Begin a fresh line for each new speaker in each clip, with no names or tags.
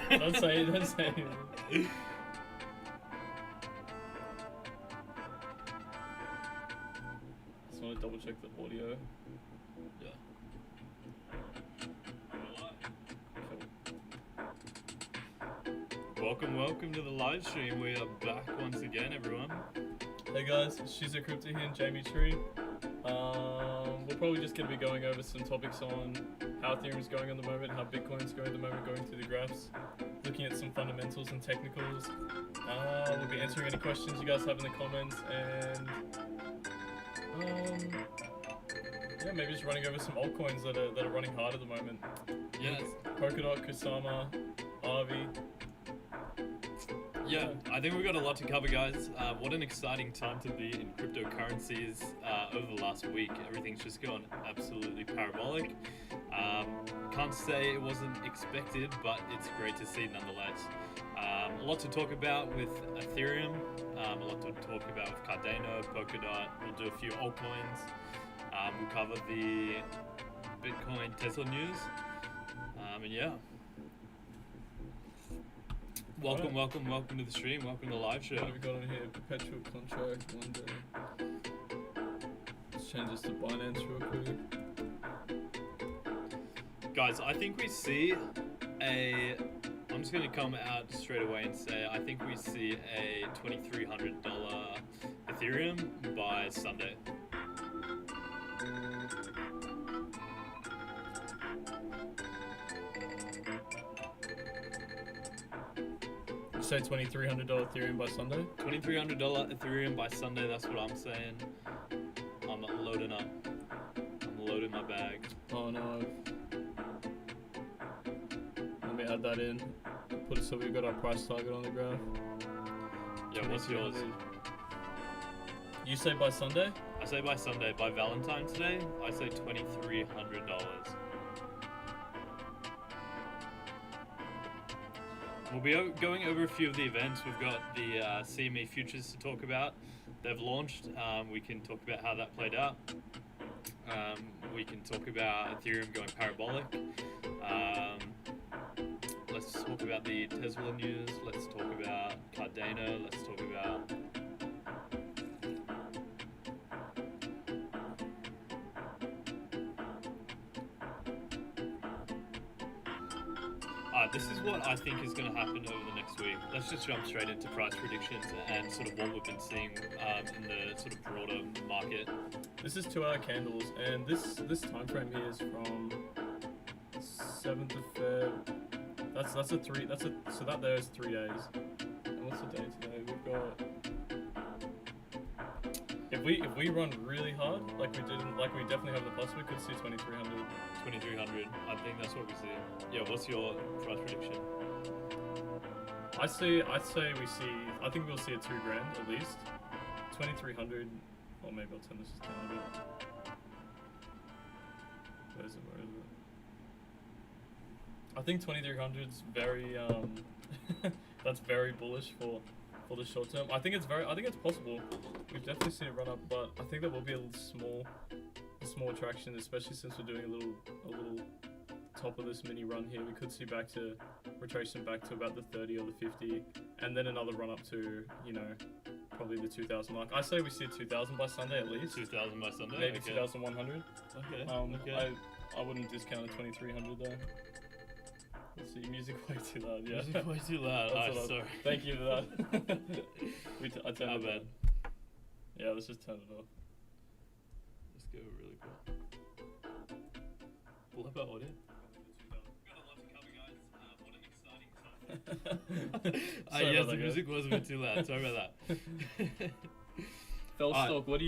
Don't say it, don't say it. Just want to double check the audio.
Yeah. Welcome to the live stream. We are back once again, everyone.
Hey guys, it's ShizoCrypto here and Jamie Tree. We're probably just going to be going over some topics on how Ethereum is going at the moment, how Bitcoin's going at the moment, going through the graphs, looking at some fundamentals and technicals. We'll be answering any questions you guys have in the comments, and yeah, maybe just running over some altcoins that are running hard at the moment.
Yes.
Polkadot, Kusama, Avi.
Yeah, I think we've got a lot to cover, guys. What an exciting time to be in cryptocurrencies over the last week. Everything's just gone absolutely parabolic. Can't say it wasn't expected, but it's great to see nonetheless. A lot to talk about with Ethereum, a lot to talk about with Cardano, Polkadot. We'll do a few altcoins. We'll cover the Bitcoin Tesla news. And yeah. Welcome to the stream. Welcome to the live show.
What have we got on here? Perpetual contract, one day. Let's change this to Binance real quick.
Guys, I think we see I'm just going to come out straight away and say I think we see a $2,300 Ethereum by Sunday.
Say $2,300 Ethereum by Sunday?
$2,300 Ethereum by Sunday, that's what I'm saying. I'm loading up. I'm loading my bag.
Oh no. Let me add that in. Put it so we've got our price target on the graph.
Yeah, what's yours?
You say by Sunday?
I say by Sunday. By Valentine's Day, I say $2,300. We'll be going over a few of the events. We've got the CME futures to talk about. They've launched. We can talk about how that played out. We can talk about Ethereum going parabolic. Let's talk about the Tesla news. Let's talk about Cardano. Let's talk about... This is what I think is going to happen over the next week. Let's just jump straight into price predictions and sort of what we've been seeing in the sort of broader market.
This is 2-hour candles, and this time frame here is from 7th of Feb. So that there is 3 days. And what's the day today? We've got. If we run really hard, like we definitely have the plus, we could see 2,300.
2,300. I think that's what we see. Yeah. What's your price prediction?
I think we'll see a $2,000 at least. 2,300. Or maybe I'll turn this down a bit. Where is it? I think 2,300's very that's very bullish for the short term. I think it's possible. We've definitely seen it run up, but I think there will be a small traction, especially since we're doing a little top of this mini run here. We could see retracement back to about the 30 or the 50, and then another run up to, probably the 2,000 mark. I say we see a 2,000 by Sunday at least.
2,000 by Sunday?
Maybe
okay.
2,100.
Okay.
Okay. I wouldn't discount a 2,300 though. Let's see, music way too loud. Yeah.
Music way too loud. Sorry.
Thank you for that. I turned it
bad.
off. Yeah, let's just turn it off.
Let's go really quick. Pull up our audio. Got a lot to cover, guys. What an exciting time. Yes, the music was a bit too loud. Sorry about that.
Fellstock, where do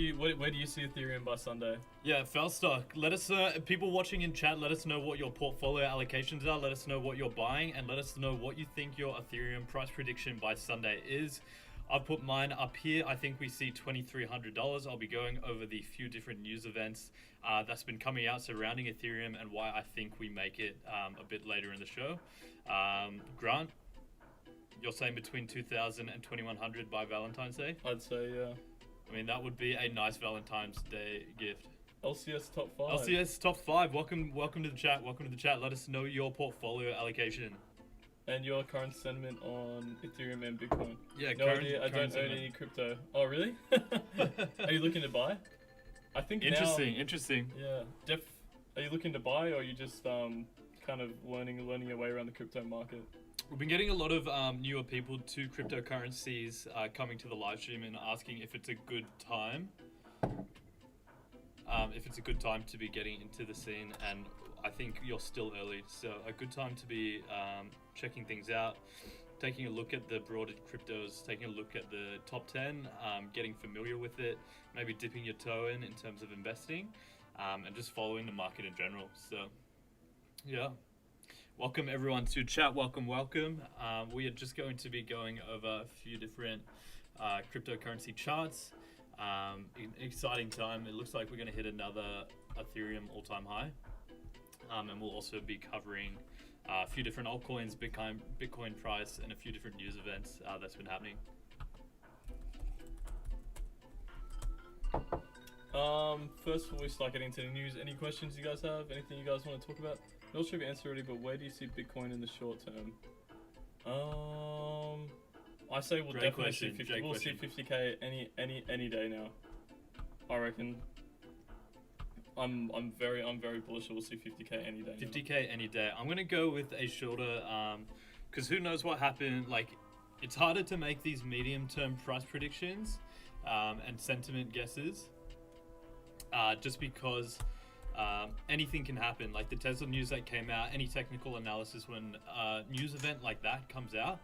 you see Ethereum by Sunday?
Yeah, Fellstock. Let us people watching in chat, let us know what your portfolio allocations are. Let us know what you're buying, and let us know what you think your Ethereum price prediction by Sunday is. I've put mine up here. I think we see $2,300. I'll be going over the few different news events that's been coming out surrounding Ethereum and why I think we make it a bit later in the show. Grant, you're saying between 2,000 and 2,100 by Valentine's Day?
I'd say, yeah.
I mean, that would be a nice Valentine's Day gift.
LCS top 5.
LCS top 5. Welcome to the chat. Let us know your portfolio allocation.
And your current sentiment on Ethereum and Bitcoin?
Yeah,
No idea. I don't own any crypto. Oh, really? Are you looking to buy? I think
Interesting.
Yeah. Are you looking to buy, or are you just kind of learning your way around the crypto market?
We've been getting a lot of newer people to cryptocurrencies coming to the live stream and asking if it's a good time. If it's a good time to be getting into the scene, and I think you're still early, so a good time to be checking things out, taking a look at the broader cryptos, taking a look at the top 10, getting familiar with it, maybe dipping your toe in terms of investing, and just following the market in general. So, yeah. Welcome everyone to chat. Welcome. We are just going to be going over a few different cryptocurrency charts. Exciting time. It looks like we're going to hit another Ethereum all-time high. And we'll also be covering a few different altcoins, Bitcoin price, and a few different news events that's been happening.
First, before we start getting into the news, any questions you guys have? Anything you guys want to talk about? I'm not sure if you answered already, but where do you see Bitcoin in the short term? I say we'll definitely see 50. We'll see 50k any day now. I reckon. I'm very bullish that we'll see 50k any day.
50k any day. I'm gonna go with a shorter, because who knows what happened. Like, it's harder to make these medium-term price predictions and sentiment guesses, just because anything can happen. Like the Tesla news that came out, any technical analysis when a news event like that comes out,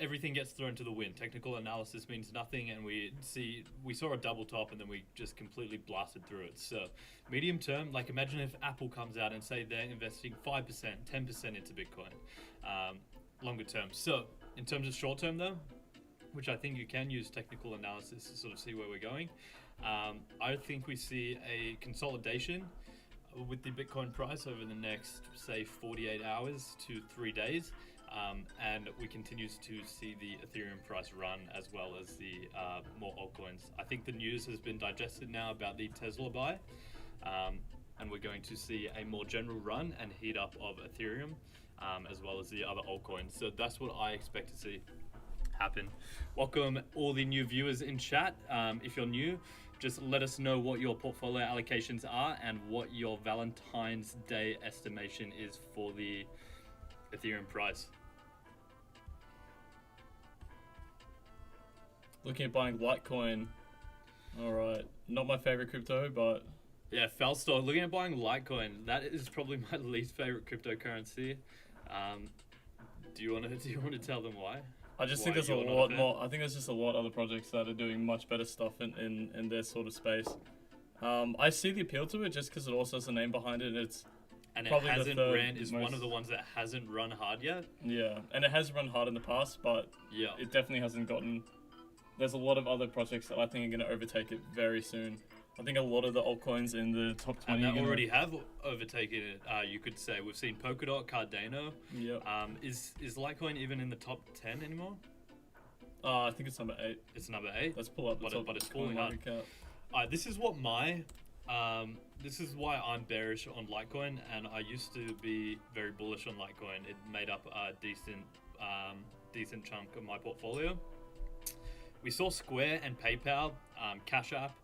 everything gets thrown to the wind. Technical analysis means nothing, and we saw a double top and then we just completely blasted through it. So medium term, like imagine if Apple comes out and say they're investing 5%, 10% into Bitcoin, longer term. So in terms of short term though, which I think you can use technical analysis to sort of see where we're going, I think we see a consolidation with the Bitcoin price over the next, say, 48 hours to 3 days. And we continue to see the Ethereum price run as well as the more altcoins. I think the news has been digested now about the Tesla buy, and we're going to see a more general run and heat up of Ethereum as well as the other altcoins. So that's what I expect to see happen. Welcome all the new viewers in chat. If you're new, just let us know what your portfolio allocations are and what your Valentine's Day estimation is for the Ethereum price.
Looking at buying Litecoin. Alright. Not my favorite crypto, but...
Yeah, Felstor. Looking at buying Litecoin. That is probably my least favorite cryptocurrency. Do you want to tell them why?
I just think there's a lot more. I think there's just a lot of other projects that are doing much better stuff in their sort of space. I see the appeal to it just because it also has a name behind it.
And it hasn't ran, is one of the ones that hasn't run hard yet.
Yeah, and it has run hard in the past, but
yeah,
it definitely hasn't gotten... There's a lot of other projects that I think are going to overtake it very soon. I think a lot of the altcoins in the top 20...
And that already have overtaken it, you could say. We've seen Polkadot, Cardano.
Yeah.
Is Litecoin even in the top 10 anymore?
I think it's number 8.
It's number 8?
Let's pull up the top.
But it's falling hard. This is why I'm bearish on Litecoin, and I used to be very bullish on Litecoin. It made up a decent chunk of my portfolio. We saw Square and PayPal, Cash App,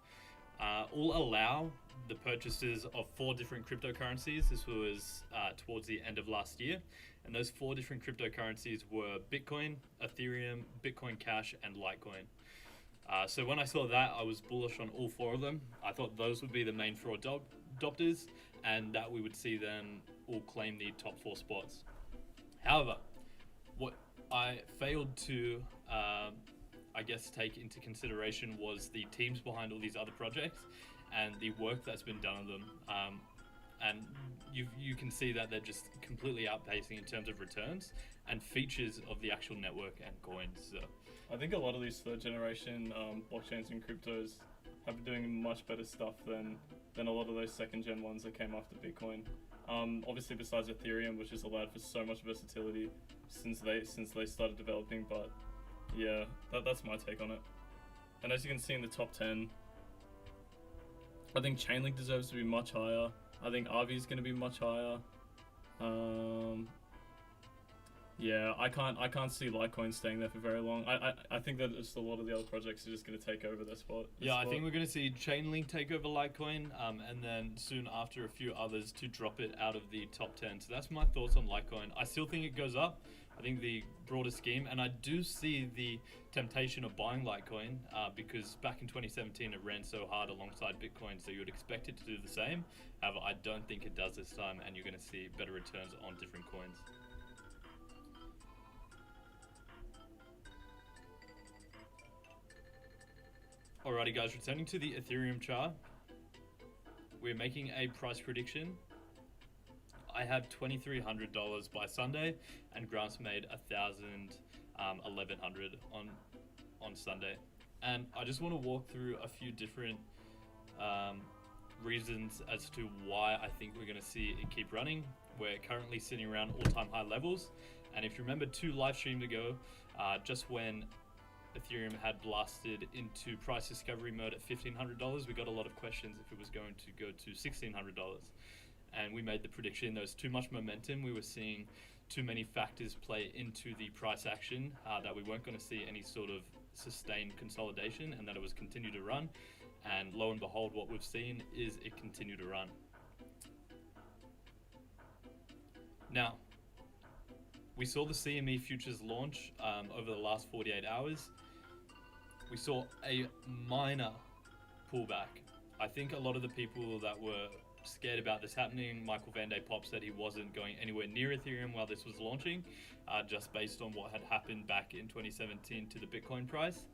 all allow the purchases of 4 different cryptocurrencies. This was towards the end of last year. And those 4 different cryptocurrencies were Bitcoin, Ethereum, Bitcoin Cash, and Litecoin. So when I saw that, I was bullish on all 4 of them. I thought those would be the main 4 adopters, and that we would see them all claim the top 4 spots. However, what I failed to take into consideration was the teams behind all these other projects and the work that's been done on them. And you can see that they're just completely outpacing in terms of returns and features of the actual network and coins. So
I think a lot of these third generation blockchains and cryptos have been doing much better stuff than a lot of those second gen ones that came after Bitcoin. Obviously besides Ethereum, which has allowed for so much versatility since they started developing, but yeah, that's my take on it. And as you can see in the top 10, I think Chainlink deserves to be much higher. I think Avi is going to be much higher. Yeah, I can't see Litecoin staying there for very long. I think that just a lot of the other projects are just going to take over their spot.
Yeah, I think we're going to see Chainlink take over Litecoin, and then soon after a few others to drop it out of the top 10. So that's my thoughts on Litecoin. I still think it goes up. I think the broader scheme, and I do see the temptation of buying Litecoin because back in 2017 it ran so hard alongside Bitcoin, so you would expect it to do the same. However, I don't think it does this time, and you're going to see better returns on different coins. Alrighty guys, returning to the Ethereum chart, we're making a price prediction. I have $2,300 by Sunday, and Grant's made $1,100 on Sunday. And I just want to walk through a few different reasons as to why I think we're going to see it keep running. We're currently sitting around all-time high levels, and if you remember 2 live streams ago, just when Ethereum had blasted into price discovery mode at $1,500, we got a lot of questions if it was going to go to $1,600. And we made the prediction there was too much momentum. We were seeing too many factors play into the price action, that we weren't going to see any sort of sustained consolidation, and that it was continue to run. And lo and behold, what we've seen is it continued to run. Now, we saw the CME futures launch over the last 48 hours. We saw a minor pullback. I think a lot of the people that were scared about this happening, Michael Van de Poppe said he wasn't going anywhere near Ethereum while this was launching, just based on what had happened back in 2017 to the Bitcoin price.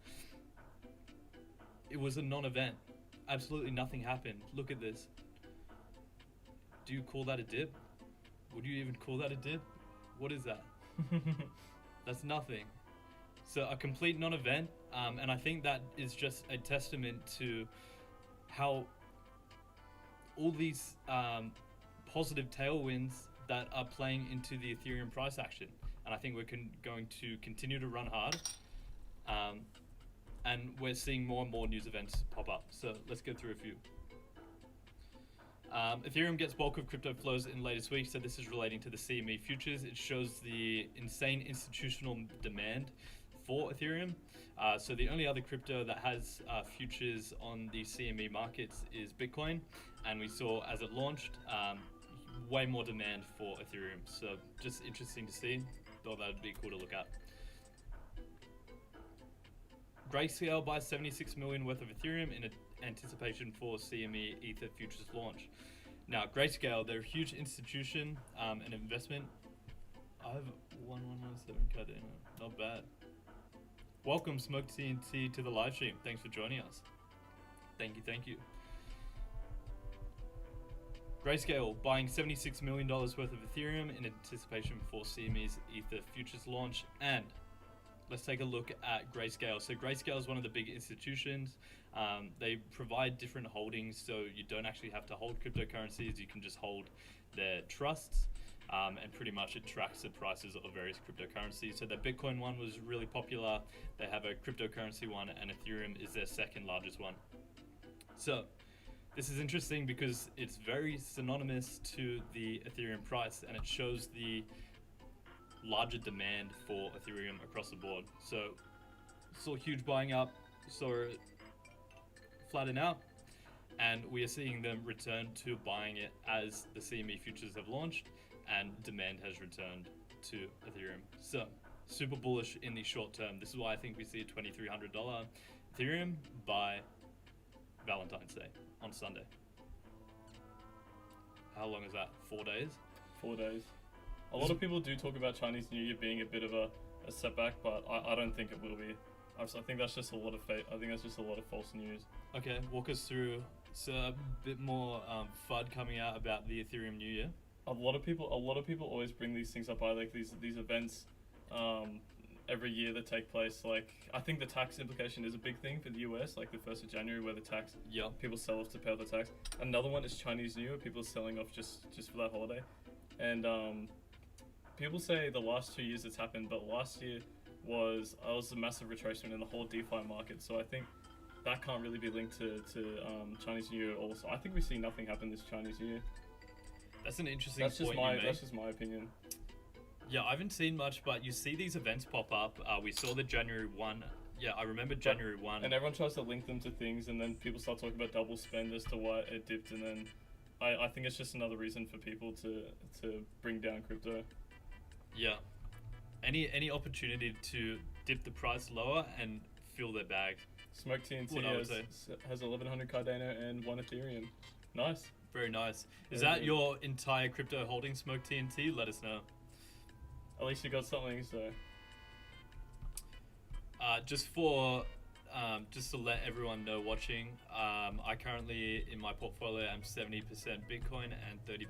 It was a non-event. Absolutely nothing happened. Look at this. Do you call that a dip? Would you even call that a dip? What is that? That's nothing. So a complete non-event, and I think that is just a testament to how all these positive tailwinds that are playing into the Ethereum price action. And I think we're going to continue to run hard, and we're seeing more and more news events pop up. So let's go through a few. Ethereum gets bulk of crypto flows in latest week, so this is relating to the CME futures. It shows the insane institutional demand for Ethereum. So the only other crypto that has futures on the CME markets is Bitcoin, and we saw as it launched way more demand for Ethereum. So just interesting to see. Thought that would be cool to look at. Grayscale buys 76 million worth of Ethereum in anticipation for CME Ether futures launch. Now, Grayscale, they're a huge institution and investment. I have 1117 Cardano, not bad. Welcome, Smoke TNT, to the live stream. Thanks for joining us. Thank you. Grayscale buying $76 million worth of Ethereum in anticipation for CME's Ether futures launch. And let's take a look at Grayscale. So Grayscale is one of the big institutions. They provide different holdings, so you don't actually have to hold cryptocurrencies. You can just hold their trusts, and pretty much it tracks the prices of various cryptocurrencies. So the Bitcoin one was really popular. They have a cryptocurrency one, and Ethereum is their second largest one. So this is interesting because it's very synonymous to the Ethereum price, and it shows the larger demand for Ethereum across the board. So saw huge buying up, saw it flatten out, and we are seeing them return to buying it as the CME futures have launched and demand has returned to Ethereum. So super bullish in the short term. This is why I think we see a $2,300 Ethereum by Valentine's Day on Sunday. How long is that? 4 days?
4 days. A lot of people do talk about Chinese New Year being a bit of a setback, but I don't think it will be. I think that's just a lot of I think that's just a lot of false news. Okay,
walk us through a bit more FUD coming out about the Ethereum New Year.
A lot of people always bring these things up. I like these events every year that take place. Like, I think the tax implication is a big thing for the US, like the 1st of January, where the tax, people sell off to pay off the tax. Another one is Chinese New Year, people are selling off just for that holiday. And people say the last 2 years it's happened, but last year was a massive retracement in the whole DeFi market. So I think that can't really be linked to Chinese New Year also. I think we see nothing happen this Chinese New Year.
That's an interesting point you make.
That's just my opinion.
Yeah, I haven't seen much, but you see these events pop up. We saw the January 1. Yeah, I remember January 1.
And everyone tries to link them to things, and then people start talking about double spend as to why it dipped, and then I think it's just another reason for people to bring down crypto.
Yeah. Any opportunity to dip the price lower and fill their bag.
Smoke TNT has 1100 Cardano and 1 Ethereum. Nice.
Very nice. Is
Very
that
good.
your entire crypto holding, Smoke TNT? Let us know.
At least you got something, so.
Just to let everyone know watching, I currently in my portfolio am 70% Bitcoin and 30%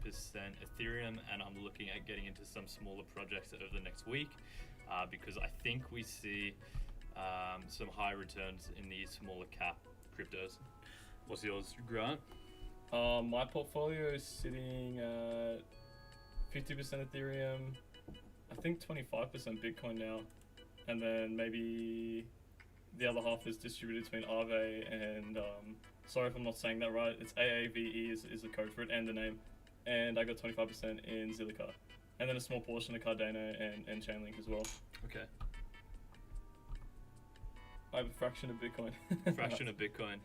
Ethereum, and I'm looking at getting into some smaller projects over the next week because I think we see some high returns in these smaller cap cryptos. What's yours, Grant?
My portfolio is sitting at 50% Ethereum, I think 25% Bitcoin now, and then maybe the other half is distributed between Aave and sorry if I'm not saying that right. It's AAVE is the code for it and the name, and I got 25% in Zilliqa, and then a small portion of Cardano and Chainlink as well.
Okay.
I have a fraction of Bitcoin.
Fraction of Bitcoin.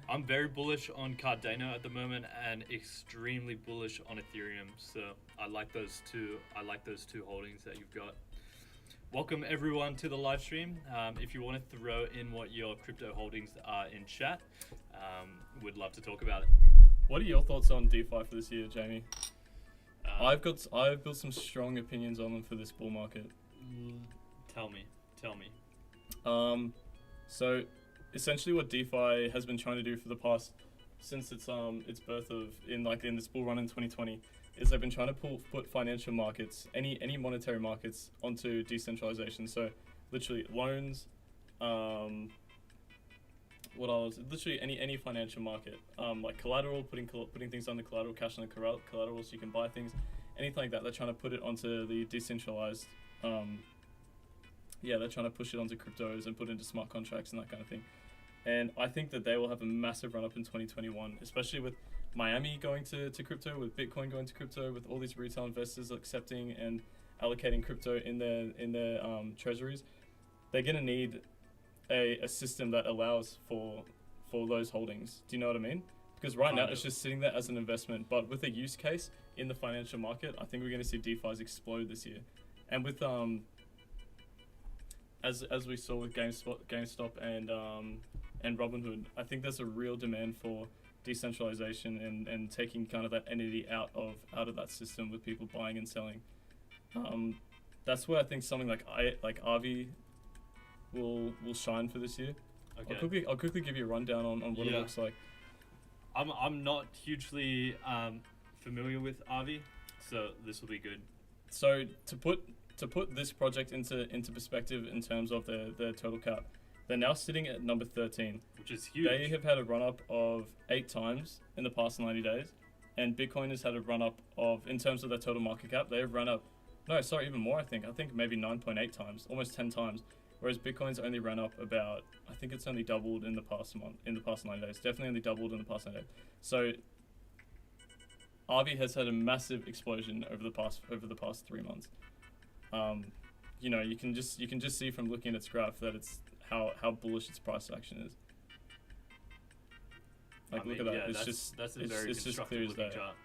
I'm very bullish on Cardano at the moment and extremely bullish on Ethereum. So I like those two. I like those two holdings that you've got. Welcome everyone to the live stream. If you want to throw in what your crypto holdings are in chat, we'd love to talk about it.
What are your thoughts on DeFi for this year, Jamie? I've built some strong opinions on them for this bull market.
Tell me.
So essentially what DeFi has been trying to do for the past, since its birth in this bull run in 2020, is they've been trying to put financial markets, any monetary markets, onto decentralization. So literally loans, what else? Literally any financial market, like collateral, putting things under collateral, cash on the collateral so you can buy things, anything like that. They're trying to put it onto the decentralized. They're trying to push it onto cryptos and put it into smart contracts and that kind of thing. And I think that they will have a massive run up in 2021, especially with Miami going to crypto, with Bitcoin going to crypto, with all these retail investors accepting and allocating crypto in their treasuries. They're gonna need a system that allows for those holdings. Do you know what I mean? Because right now it's just sitting there as an investment, but with a use case in the financial market, I think we're gonna see DeFi's explode this year. And with as we saw with GameStop and Robinhood, I think there's a real demand for decentralization and taking kind of that entity out of that system with people buying and selling. That's where I think something like Aave will shine for this year. Okay. I'll quickly give you a rundown on what it looks like.
I'm not hugely familiar with Aave, so this will be good.
So to put this project into perspective in terms of their total cap, they're now sitting at number 13.
Which is huge.
They have had a run-up of 8 times in the past 90 days. And Bitcoin has had a run-up of, in terms of their total market cap, they have run up, even more I think. I think maybe 9.8 times, almost 10 times. Whereas Bitcoin's only ran up about, I think it's only doubled in the past 90 days. Definitely only doubled in the past 90 days. So Aave has had a massive explosion over the past 3 months. You can just see from looking at its graph that it's how bullish its price action is. Look at that. That's just clear as day.
Chart.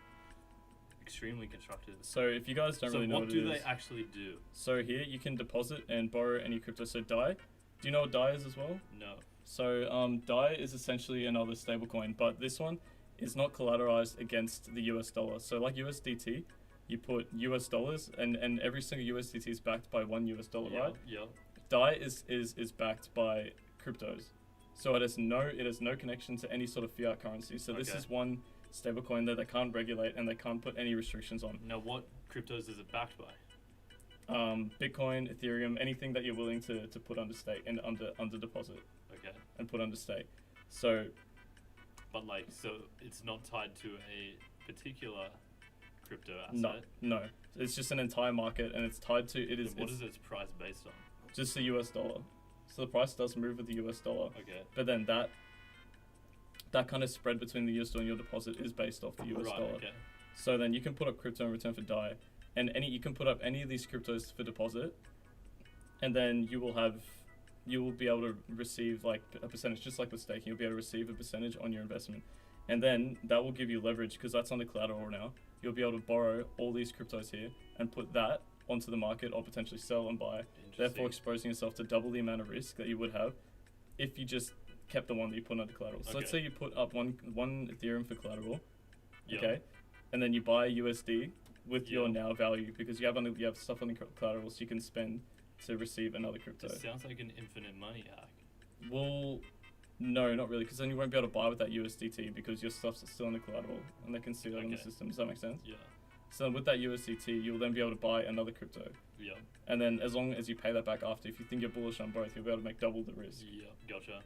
Extremely constructive.
So if you guys don't really know what it is,
what do they actually do?
So here you can deposit and borrow any crypto. So DAI, do you know what DAI is as well?
No.
So DAI is essentially another stablecoin, but this one is not collateralized against the US dollar. So like USDT, you put US dollars and every single USDT is backed by $1 US, right?
Yeah.
DAI is backed by cryptos. So it has no connection to any sort of fiat currency. So this is one stablecoin that they can't regulate and they can't put any restrictions on.
Now what cryptos is it backed by?
Bitcoin, Ethereum, anything that you're willing to put under stake and under deposit.
Okay.
And put under stake. So
it's not tied to a particular crypto asset?
No. It's just an entire market and it's tied to
What is its price based on?
Just the US dollar. So the price does move with the US dollar.
Okay.
But then that kind of spread between the US dollar and your deposit is based off the US dollar.
Okay.
So then you can put up crypto in return for DAI. and you can put up any of these cryptos for deposit, and then you will be able to receive like a percentage, just like with staking. You'll be able to receive a percentage on your investment, and then that will give you leverage because that's under collateral now. You'll be able to borrow all these cryptos here and put that onto the market or potentially sell and buy, therefore exposing yourself to double the amount of risk that you would have if you just kept the one that you put under collateral. So let's say you put up one Ethereum for collateral, okay, and then you buy USD with your now value because you have stuff on the collateral, so you can spend to receive another crypto.
This sounds like an infinite money hack.
Well, no, not really, because then you won't be able to buy with that USDT because your stuff's still in the collateral and they can see that in the system. Does that make sense?
Yeah.
So with that USDT, you'll then be able to buy another crypto.
Yeah.
And then as long as you pay that back after, if you think you're bullish on both, you'll be able to make double the risk.
Yeah, gotcha.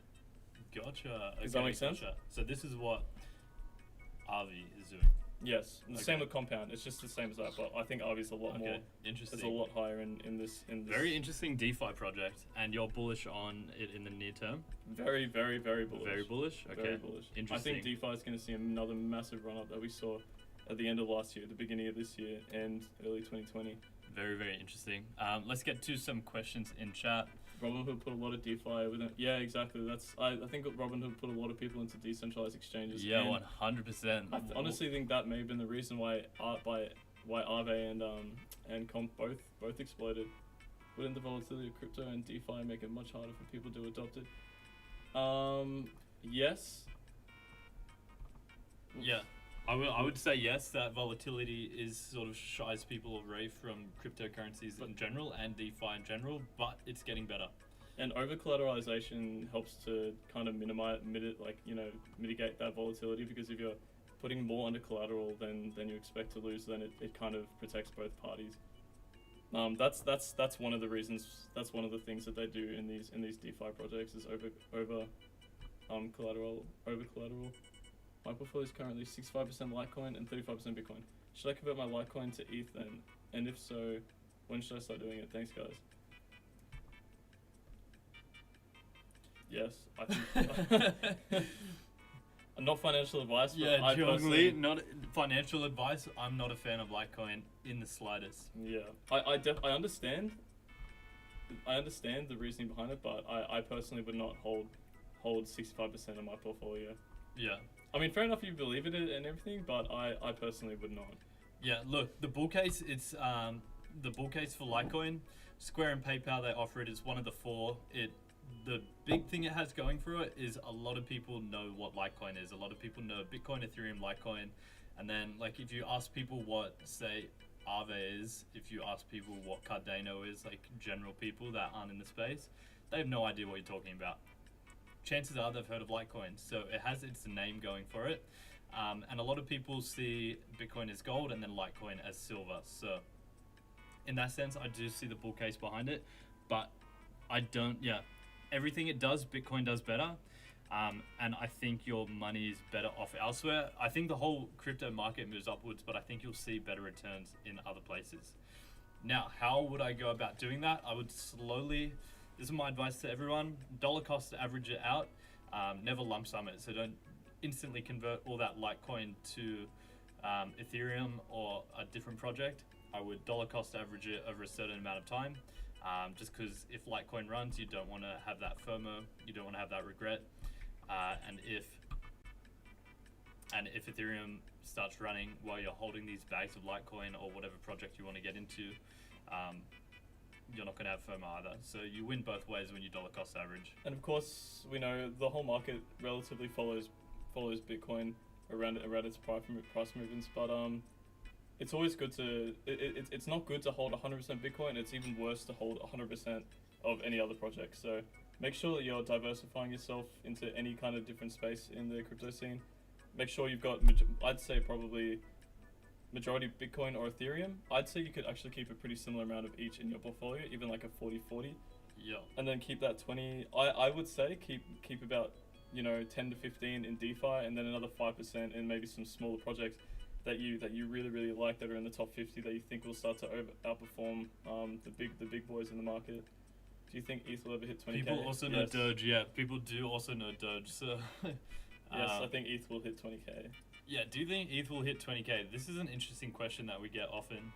Okay,
Does that make sense?
Gotcha. So this is what Avi is doing.
Yes, and the same with Compound. It's just the same as that, but I think Avi's a lot more.
Interesting.
It's a lot higher in this.
Very interesting DeFi project, and you're bullish on it in the near term.
Very, very, very bullish.
Very bullish. Okay.
Very bullish.
Interesting.
I think DeFi is going to see another massive run up that we saw at the end of last year, the beginning of this year, and early 2020.
Very, very interesting. Let's get to some questions in chat.
Robinhood put a lot of DeFi with it. Yeah, exactly. I think Robinhood put a lot of people into decentralized exchanges.
Yeah, 100%.
I honestly think that may have been the reason why Aave and Comp both exploded. Wouldn't the volatility of crypto and DeFi make it much harder for people to adopt it? Yes.
Yeah. I would say yes, that volatility is sort of shies people away from cryptocurrencies in general and DeFi in general, but it's getting better.
And over collateralization helps to kind of mitigate that volatility, because if you're putting more under collateral than you expect to lose, then it kind of protects both parties. That's one of the reasons. That's one of the things that they do in these DeFi projects is over collateral. My portfolio is currently 65% Litecoin and 35% Bitcoin. Should I convert my Litecoin to ETH then? And if so, when should I start doing it? Thanks, guys. Yes, I think. Not financial advice, but
yeah, generally not financial advice. I'm not a fan of Litecoin in the slightest.
Yeah, I understand. I understand the reasoning behind it, but I personally would not hold 65% of my portfolio.
Yeah.
I mean, fair enough, you believe in it and everything, but I personally would not.
Yeah, look, the bull case, it's the bull case for Litecoin. Square and PayPal, they offer it as one of the four. The big thing it has going for it is a lot of people know what Litecoin is. A lot of people know Bitcoin, Ethereum, Litecoin. And then, like, if you ask people what, say, Aave is, if you ask people what Cardano is, like, general people that aren't in the space, they have no idea what you're talking about. Chances are they've heard of Litecoin, so it has its name going for it. And a lot of people see Bitcoin as gold and then Litecoin as silver. So in that sense, I do see the bull case behind it, but I don't, everything it does, Bitcoin does better. And I think your money is better off elsewhere. I think the whole crypto market moves upwards, but I think you'll see better returns in other places. Now, how would I go about doing that? I would slowly, this is my advice to everyone, dollar cost average it out, never lump sum it. So don't instantly convert all that Litecoin to Ethereum or a different project. I would dollar cost average it over a certain amount of time. Just because if Litecoin runs, you don't want to have that FOMO, you don't want to have that regret. And if Ethereum starts running while you're holding these bags of Litecoin or whatever project you want to get into, you're not going to have FOMO either. So you win both ways when you dollar cost average.
And of course, we know the whole market relatively follows Bitcoin around its price movements, but it's always good to, it's not good to hold 100% Bitcoin. It's even worse to hold 100% of any other project. So make sure that you're diversifying yourself into any kind of different space in the crypto scene. Make sure you've got, I'd say probably majority Bitcoin or Ethereum. I'd say you could actually keep a pretty similar amount of each in your portfolio, even like a 40-40.
Yeah. And
then keep that 20, I would say keep about, 10 to 15 in DeFi, and then another 5% in maybe some smaller projects that you really, really like, that are in the top 50, that you think will start to outperform the big boys in the market. Do you think ETH will ever hit 20K?
People also know Doge, yeah. People do also know Doge, so...
yes, I think ETH will hit 20K.
Yeah, do you think ETH will hit 20K? This is an interesting question that we get often.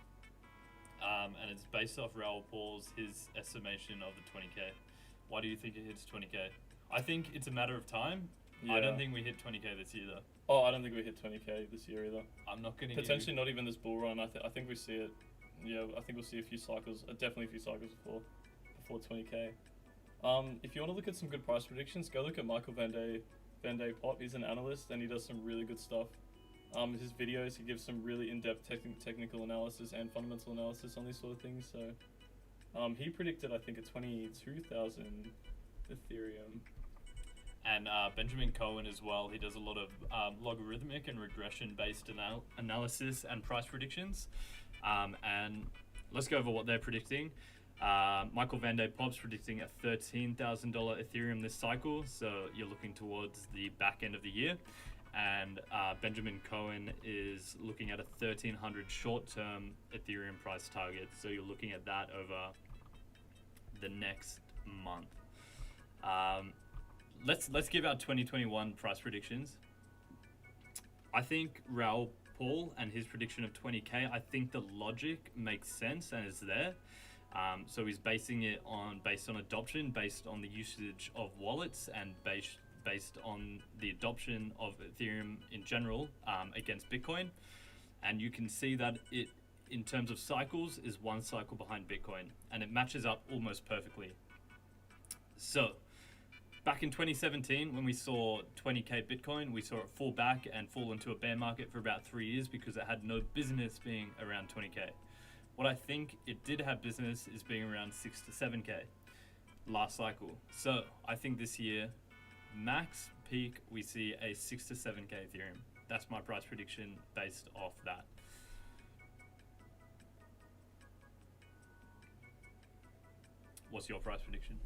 and it's based off Raoul Paul's his estimation of the 20k. Why do you think it hits 20k? I think it's a matter of time.
Yeah.
I don't think we hit 20k this year though.
Oh, I don't think we hit 20k this year either.
I'm not gonna
potentially not even this bull run. I think we see it. Yeah, I think we'll see a few cycles. Definitely a few cycles before 20k. If you want to look at some good price predictions, go look at Michael Van Day Pop. He's an analyst and he does some really good stuff. His videos, he gives some really in-depth technical analysis and fundamental analysis on these sort of things. So, he predicted, I think, a 22,000 Ethereum.
And Benjamin Cohen as well. He does a lot of logarithmic and regression-based analysis and price predictions. And let's go over what they're predicting. Michael Van Day Pop's predicting a $13,000 Ethereum this cycle, so you're looking towards the back end of the year. And Benjamin Cohen is looking at a 1,300 short-term Ethereum price target, so you're looking at that over the next month. Let's give our 2021 price predictions. I think Raoul Paul and his prediction of 20k, I think the logic makes sense and is there. So he's basing it based on adoption, based on the usage of wallets, and based on the adoption of Ethereum in general against Bitcoin. And you can see that it, in terms of cycles, is one cycle behind Bitcoin, and it matches up almost perfectly. So back in 2017, when we saw 20k Bitcoin, we saw it fall back and fall into a bear market for about 3 years because it had no business being around 20k. What I think it did have business is being around 6 to 7k last cycle. So I think this year, max peak, we see a 6 to 7k Ethereum. That's my price prediction based off that. What's your price prediction?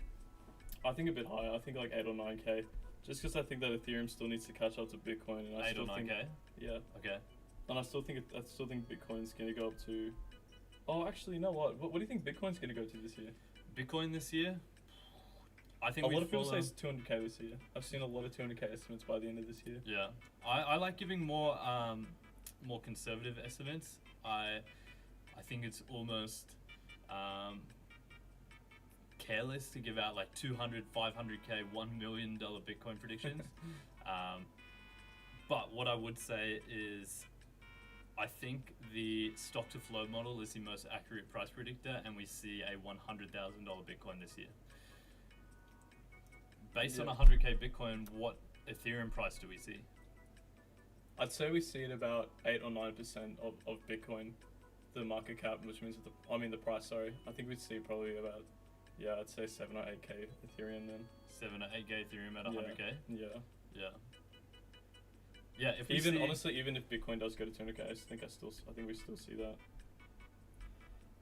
I think a bit higher. I think like 8 or 9k. Just because I think that Ethereum still needs to catch up to Bitcoin, and I
8 or 9k?
Yeah.
Okay.
And I still think Bitcoin's gonna go up to. Oh, actually, you know what? What do you think Bitcoin's gonna go to this year?
Bitcoin this year? I think
a lot of people say it's 200k this year. I've seen a lot of 200k estimates by the end of this year.
Yeah, I like giving more conservative estimates. I think it's almost careless to give out like 200, 500k, $1 million Bitcoin predictions. But what I would say is, I think the stock to flow model is the most accurate price predictor, and we see a $100,000 Bitcoin this year. Based on 100k Bitcoin, what Ethereum price do we see?
I'd say we see it about 8 or 9% of Bitcoin, the market cap, which means the price. Sorry, I think we'd see probably about, I'd say 7 or 8k Ethereum then.
7 or 8k Ethereum at 100k.
Yeah.
Yeah. If we
even if Bitcoin does go to 200k, I think we still see that.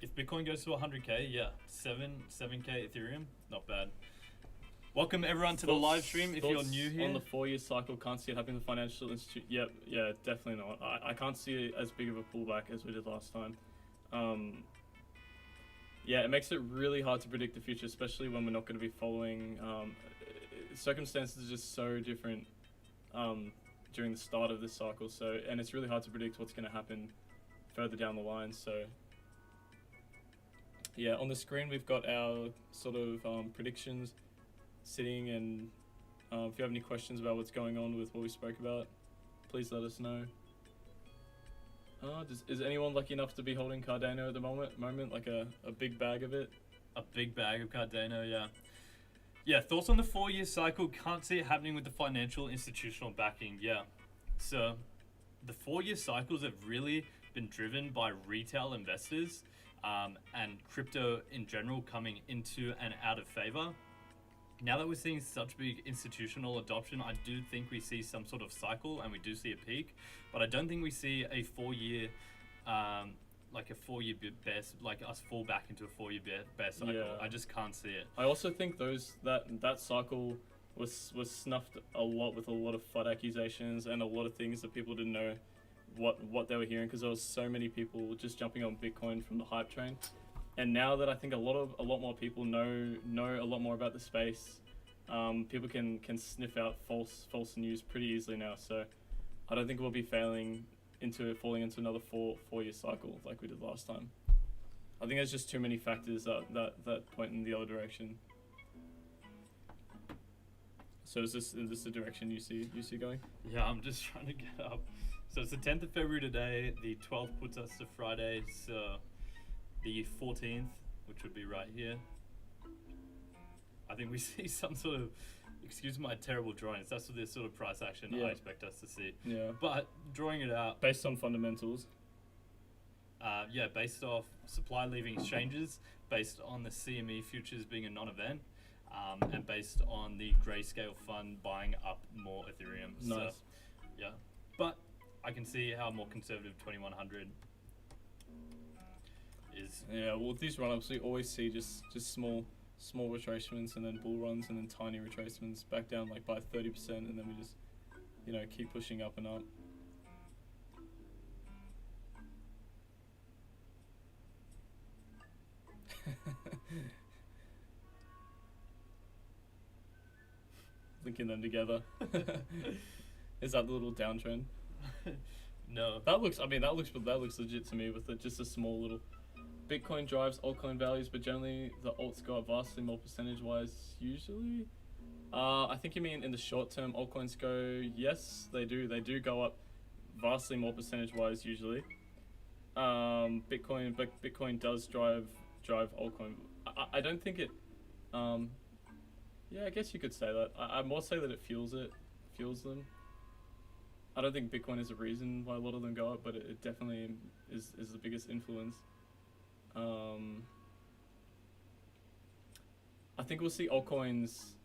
If Bitcoin goes to 100k, 7k Ethereum, not bad. Welcome everyone to the live stream. If you're new here,
on the 4-year cycle, can't see it happening in the financial institute. Yeah, definitely not. I can't see it as big of a pullback as we did last time. It makes it really hard to predict the future, especially when we're not going to be following. Circumstances are just so different during the start of this cycle. And it's really hard to predict what's going to happen further down the line. So yeah, on the screen we've got our sort of predictions sitting, and if you have any questions about what's going on with what we spoke about, please let us know. Is anyone lucky enough to be holding Cardano at the moment, like a big bag of it?
A big bag of Cardano, yeah. Yeah, thoughts on the 4-year cycle? Can't see it happening with the financial institutional backing, yeah. So the 4-year cycles have really been driven by retail investors and crypto in general coming into and out of favor. Now that we're seeing such big institutional adoption, I do think we see some sort of cycle, and we do see a peak, but I don't think we see a 4-year, like a 4-year bear, like us fall back into a 4-year bear cycle.
Yeah.
I just can't see it.
I also think that cycle was snuffed a lot with a lot of FUD accusations and a lot of things that people didn't know what they were hearing, because there was so many people just jumping on Bitcoin from the hype train. And now that I think a lot more people know a lot more about the space, people can sniff out false news pretty easily now. So I don't think we'll be falling into another 4-year cycle like we did last time. I think there's just too many factors that point in the other direction. So is this the direction you see going?
Yeah, I'm just trying to get up. So it's the 10th of February today. The 12th puts us to Friday. So the 14th, which would be right here. I think we see some sort of, excuse my terrible drawings, that's the sort of price action I expect us to see.
Yeah.
But drawing it out.
Based on fundamentals.
Yeah, based off supply leaving exchanges, based on the CME futures being a non-event, and based on the Grayscale fund buying up more Ethereum.
Nice.
So, yeah. But I can see how more conservative 2100 is.
Yeah, well, with these run-ups, we always see just small retracements and then bull runs and then tiny retracements back down like by 30%, and then we just, keep pushing up and up. Linking them together. Is that the little downtrend?
No.
That looks legit to me with just a small little. Bitcoin drives altcoin values, but generally the alts go up vastly more percentage-wise usually. I think you mean in the short term altcoins go, yes, they do go up vastly more percentage-wise usually. Bitcoin does drive altcoin. I don't think it. Yeah, I guess you could say that. I more say that it fuels them. I don't think Bitcoin is a reason why a lot of them go up, but it definitely is the biggest influence. I think we'll see altcoins.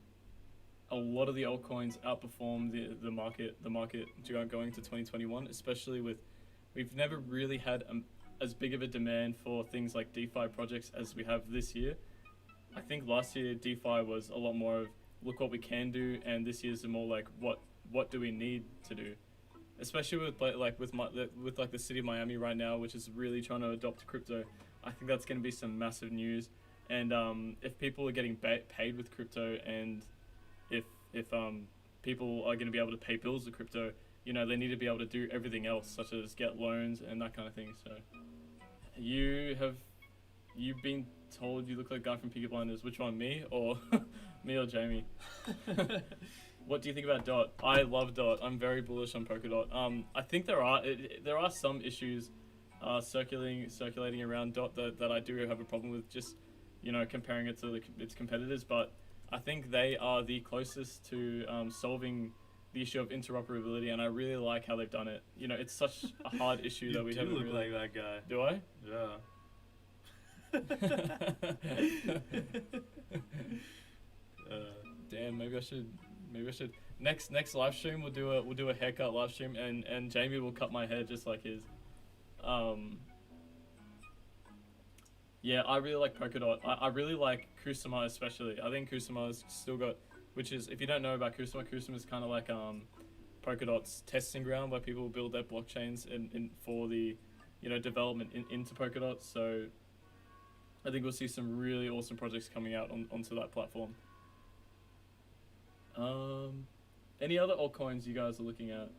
A lot of the altcoins outperform the market going into 2021, especially with we've never really had as big of a demand for things like DeFi projects as we have this year. I think last year DeFi was a lot more of look what we can do, and this year's more like what do we need to do, especially with the city of Miami right now, which is really trying to adopt crypto. I think that's going to be some massive news, and if people are getting paid with crypto, and if people are going to be able to pay bills with crypto, they need to be able to do everything else, such as get loans and that kind of thing. So you've been told you look like a guy from Peaky Blinders. Which one, me or Jamie? What do you think about DOT? I love DOT. I'm very bullish on Polkadot. I think there are some issues circulating around DOT that I do have a problem with, just comparing it to its competitors, but I think they are the closest to solving the issue of interoperability, and I really like how they've done it. It's such a hard issue that we haven't
look
really...
like that guy.
Do I?
Yeah.
Damn, maybe I should. Next live stream we'll do a haircut live stream, and Jamie will cut my hair just like his. Yeah, I really like Polkadot. I really like Kusama especially. I think Kusama's still got, which is, if you don't know about Kusama is kind of like Polkadot's testing ground where people build their blockchains in for the development into Polkadot. So I think we'll see some really awesome projects coming out onto that platform. Any other altcoins you guys are looking at?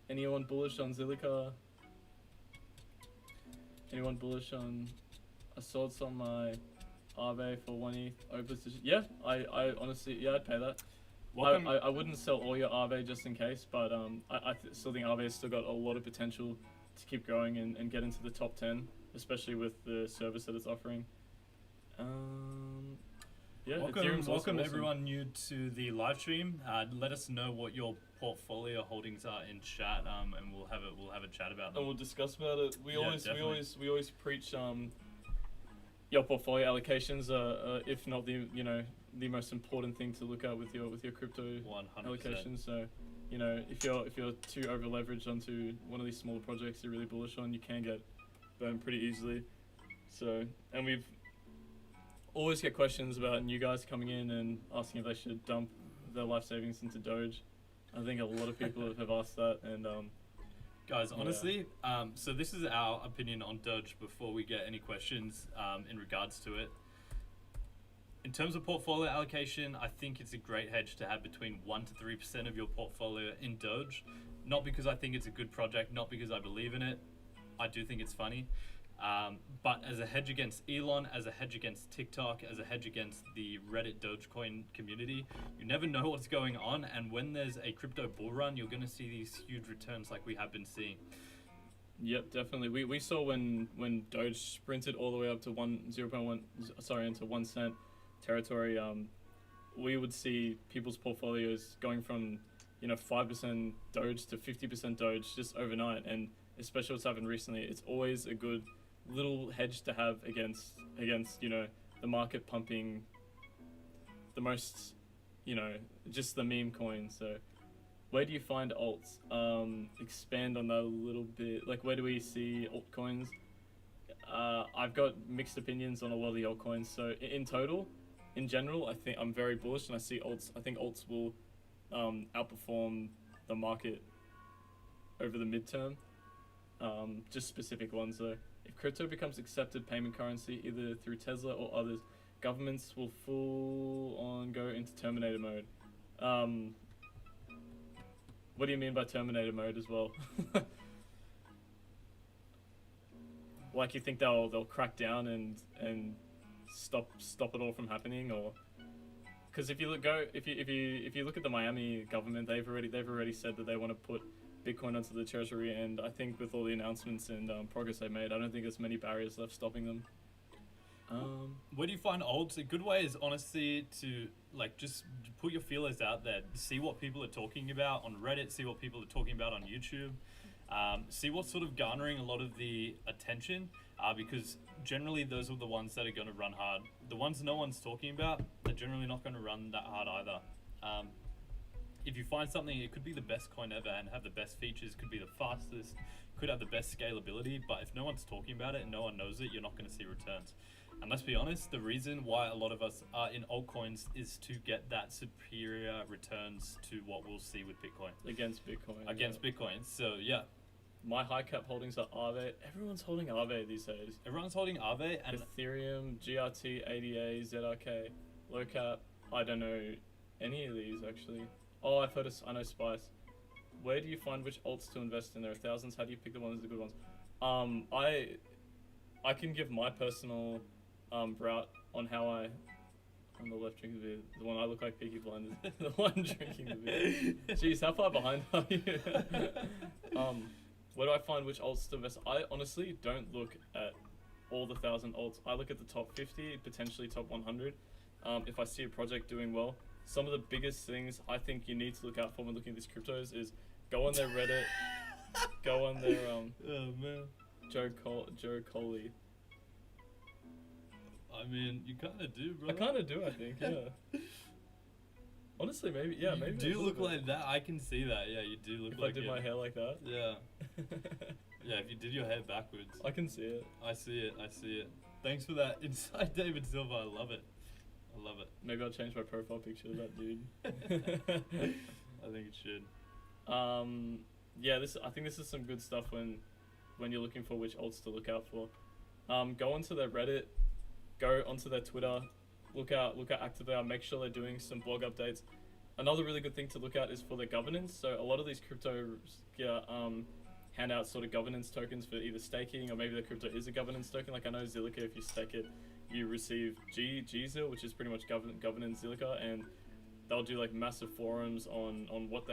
Anyone bullish on Zilliqa? Anyone bullish on... I sold some of my Aave for 1 ETH over... Yeah, I honestly... Yeah, I'd pay that. I wouldn't sell all your Aave just in case, but I still think Aave has still got a lot of potential to keep growing and get into the top 10, especially with the service that it's offering. Yeah,
welcome everyone new to the live stream. Let us know what your portfolio holdings are in chat, and we'll have a chat about them.
And we'll discuss about it. We always preach your portfolio allocations are if not the most important thing to look at with your crypto
100%.
allocations. So if you're too over leveraged onto one of these smaller projects you're really bullish on, you can get burned pretty easily. So, and we've always get questions about new guys coming in and asking if they should dump their life savings into Doge. I think a lot of people have asked that, and
guys, honestly, so this is our opinion on Doge before we get any questions in regards to it. In terms of portfolio allocation, I think it's a great hedge to have between 1 to 3% of your portfolio in Doge. Not because I think it's a good project, not because I believe in it. I do think it's funny. But as a hedge against Elon, as a hedge against TikTok, as a hedge against the Reddit Dogecoin community, you never know what's going on. And when there's a crypto bull run, you're going to see these huge returns like we have been seeing.
Yep, definitely. We saw when Doge sprinted all the way up to 1 cent territory. We would see people's portfolios going from 5% Doge to 50% Doge just overnight, and especially what's happened recently, it's always a good little hedge to have against the market pumping the most, just the meme coin. So where do you find alts? Expand on that a little bit. Like, where do we see altcoins? I've got mixed opinions on a lot of the altcoins. So in general, I think I'm very bullish, and I think alts will outperform the market over the midterm. Just specific ones though. If crypto becomes accepted payment currency either through Tesla or others, governments will full on go into Terminator mode. What do you mean by Terminator mode as well? Like, you think they'll crack down and stop it all from happening, or because if you look at the Miami government, they've already said that they want to put Bitcoin onto the treasury, and I think with all the announcements and progress they made, I don't think there's many barriers left stopping them.
Where do you find alts? A good way is honestly to just put your feelers out there, see what people are talking about on Reddit, see what people are talking about on YouTube, see what's sort of garnering a lot of the attention, because generally those are the ones that are going to run hard. The ones no one's talking about, they're generally not going to run that hard either. If you find something, it could be the best coin ever and have the best features, could be the fastest, could have the best scalability, but if no one's talking about it and no one knows it, you're not going to see returns. And let's be honest, the reason why a lot of us are in altcoins is to get that superior returns to what we'll see with Bitcoin.
Against Bitcoin.
Bitcoin. So yeah.
My high cap holdings are Aave. Everyone's holding Aave these days.
Everyone's holding Aave and
Ethereum, GRT, ADA, ZRK, low cap. I don't know any of these actually. Oh, I know Spice. Where do you find which alts to invest in? There are thousands. How do you pick the ones that are the good ones? I can give my personal route on how I'm the left drinking the beer. The one I look like Peaky Blinders. The one drinking the beer. Jeez, how far behind are you? Where do I find which alts to invest? I honestly don't look at all the 1,000 alts. I look at the top 50, potentially top 100. If I see a project doing well, some of the biggest things I think you need to look out for when looking at these cryptos is go on their Reddit, go on their
oh man,
Joe Coley.
I mean, you kind of do, bro.
I kind of do, I think, yeah. Honestly, maybe.
You do look like that. I can see that. Yeah, you do look like it.
If I did my hair like that?
Yeah. Yeah, if you did your hair backwards.
I can see it.
I see it. Thanks for that insight, David Silva. I love it.
Maybe I'll change my profile picture to that dude.
I think it should.
Yeah, I think this is some good stuff when you're looking for which alts to look out for. Go onto their Reddit, go onto their Twitter, look how active they are, make sure they're doing some blog updates. Another really good thing to look at is for their governance. So a lot of these cryptos hand out sort of governance tokens for either staking, or maybe the crypto is a governance token. Like, I know Zilliqa, if you stake it, you receive GZIL, which is pretty much governance Zilliqa, and they'll do like massive forums on what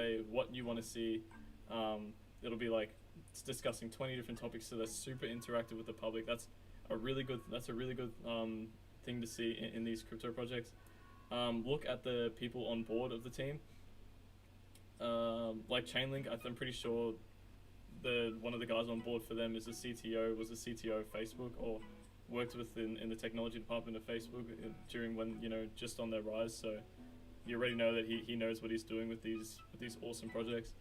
you want to see. It'll be like it's discussing 20 different topics, so they're super interactive with the public. That's a really good thing to see in these crypto projects. Look at the people on board of the team. Like Chainlink, I'm pretty sure one of the guys on board for them was a CTO of Facebook, or worked in the technology department of Facebook during when, just on their rise. So you already know that he knows what he's doing with these awesome projects.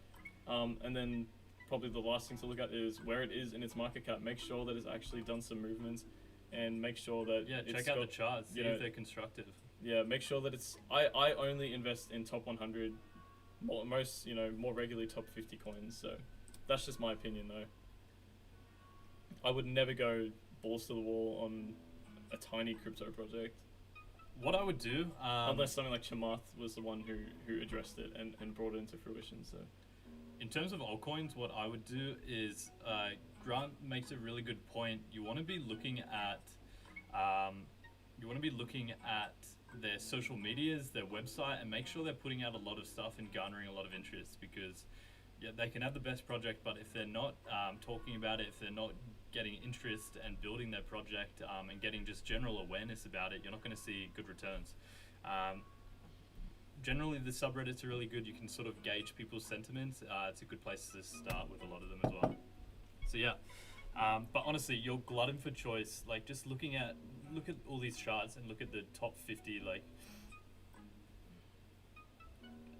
And then probably the last thing to look at is where it is in its market cap. Make sure that it's actually done some movements, and make sure that
check out the charts, see if they're constructive.
Yeah, make sure that it's. I only invest in top 100, more regularly top 50 coins. So that's just my opinion, though. I would never go balls to the wall on a tiny crypto project.
What I would do,
unless something like Chamath was the one who addressed it and brought it into fruition. So,
in terms of altcoins, what I would do is Grant makes a really good point. You want to be looking at their social medias, their website, and make sure they're putting out a lot of stuff and garnering a lot of interest, because yeah, they can have the best project, but if they're not talking about it, if they're not getting interest and building their project and getting just general awareness about it, you're not going to see good returns. Generally, the subreddits are really good. You can sort of gauge people's sentiments. It's a good place to start with a lot of them as well. So yeah, but honestly, you're glutton for choice. Like, just look at all these charts and look at the top 50, like,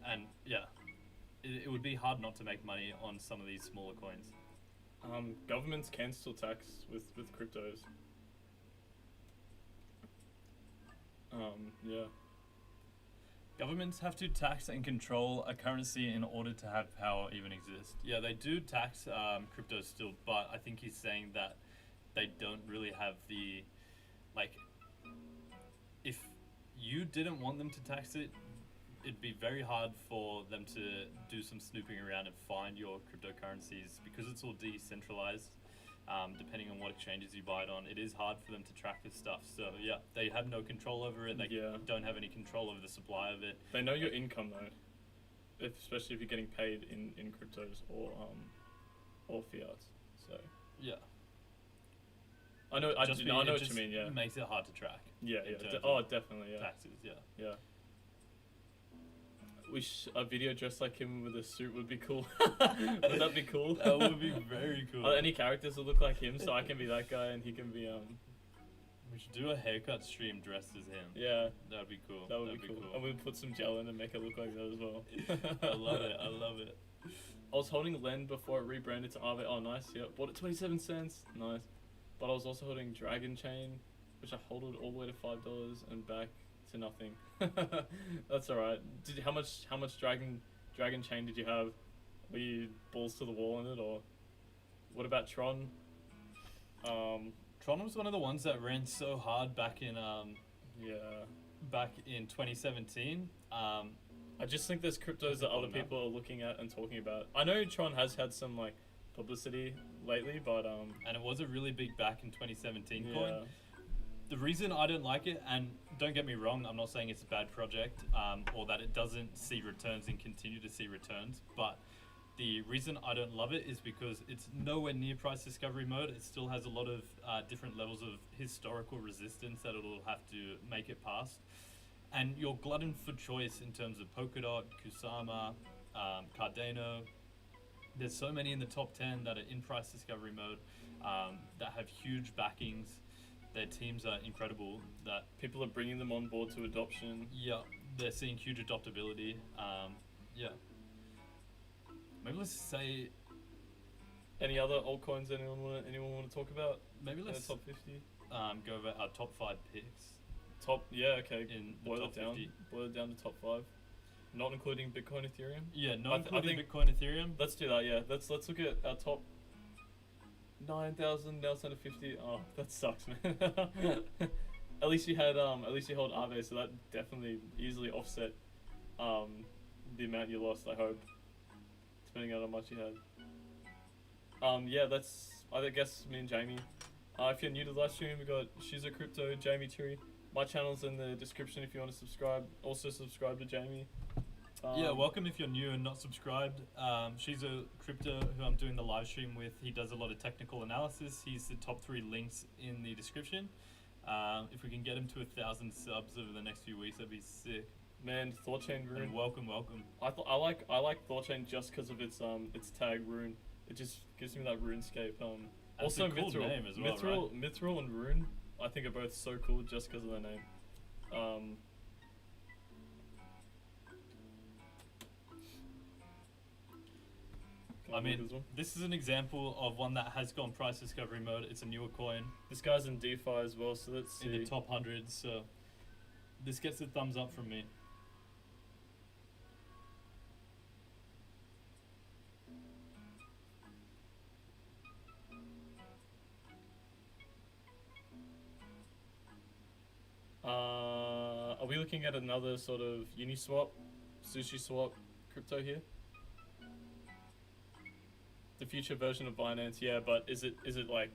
and yeah, it would be hard not to make money on some of these smaller coins.
Governments can still tax with cryptos. Yeah.
Governments have to tax and control a currency in order to have power even exist. Yeah, they do tax crypto still, but I think he's saying that they don't really have the, like, if you didn't want them to tax it, it'd be very hard for them to do some snooping around and find your cryptocurrencies, because it's all decentralized. Depending on what exchanges you buy it on, it is hard for them to track this stuff. So yeah, they have no control over it. They don't have any control over the supply of it.
They know your income though, especially if you're getting paid in cryptos or fiat. So
yeah,
I know what you mean. Yeah,
it makes it hard to track.
Yeah. Definitely. Yeah.
Taxes. Yeah.
A video dressed like him with a suit would be cool. Would that be cool?
That would be very cool.
Any characters that look like him, so I can be that guy and he can be
We should do a haircut stream dressed as him.
Yeah,
that'd be cool.
That would be cool. And we'll put some gel in and make it look like that as well.
I love it.
I was holding Len before it rebranded to Aave. Oh, nice. Yeah, bought it 27 cents. Nice. But I was also holding Dragon Chain, which I held it all the way to $5 and back to nothing. That's alright. How much Dragon Chain did you have? Were you balls to the wall in it, or what about Tron?
Tron was one of the ones that ran so hard back in 2017.
I just think there's cryptos that other people are looking at and talking about. I know Tron has had some like publicity lately, but
and it was a really big back in 2017 coin. The reason I don't like it, and don't get me wrong, I'm not saying it's a bad project or that it doesn't see returns and continue to see returns, but the reason I don't love it is because it's nowhere near price discovery mode. It still has a lot of different levels of historical resistance that it'll have to make it past. And you're glutton for choice in terms of Polkadot, Kusama, Cardano. There's so many in the top 10 that are in price discovery mode that have huge backings. Their teams are incredible. That
people are bringing them on board to adoption.
Yeah, they're seeing huge adoptability. Yeah. Maybe let's say.
Any other altcoins anyone want to talk about?
Maybe let's
top 50.
Go over our top 5 picks.
Okay.
In the
boil
top
it down.
50.
Boil it down to top 5. Not including Bitcoin, Ethereum.
Yeah, not including Bitcoin, Ethereum.
Let's do that. Yeah, let's look at our top 9,000 now down to 50. Oh, that sucks, man. At least you held Aave, so that definitely easily offset the amount you lost, I hope, depending on how much you had. Yeah, that's, I guess, me and Jamie. If you're new to the live stream, we got ShizoCrypto, Jamie Turi. My channel's in the description if you want to subscribe. Also subscribe to Jamie.
Yeah, welcome if you're new and not subscribed. ShizoCrypto, who I'm doing the live stream with, he does a lot of technical analysis. He's the top 3 links in the description. If we can get him to 1,000 subs over the next few weeks, that'd be sick.
Man, Thorchain Rune.
And welcome.
I like Thorchain just because of its tag Rune. It just gives me that RuneScape.
That's
Also
a cool
Mithril.
name as well, right?
Mithril and Rune, I think are both so cool just because of their name.
I mean, this is an example of one that has gone price discovery mode. It's a newer coin.
This guy's in DeFi as well, so let's see.
In the top 100, so this gets a thumbs up from me.
Are we looking at another sort of Uniswap, SushiSwap crypto here? the future version of Binance, yeah, but is it like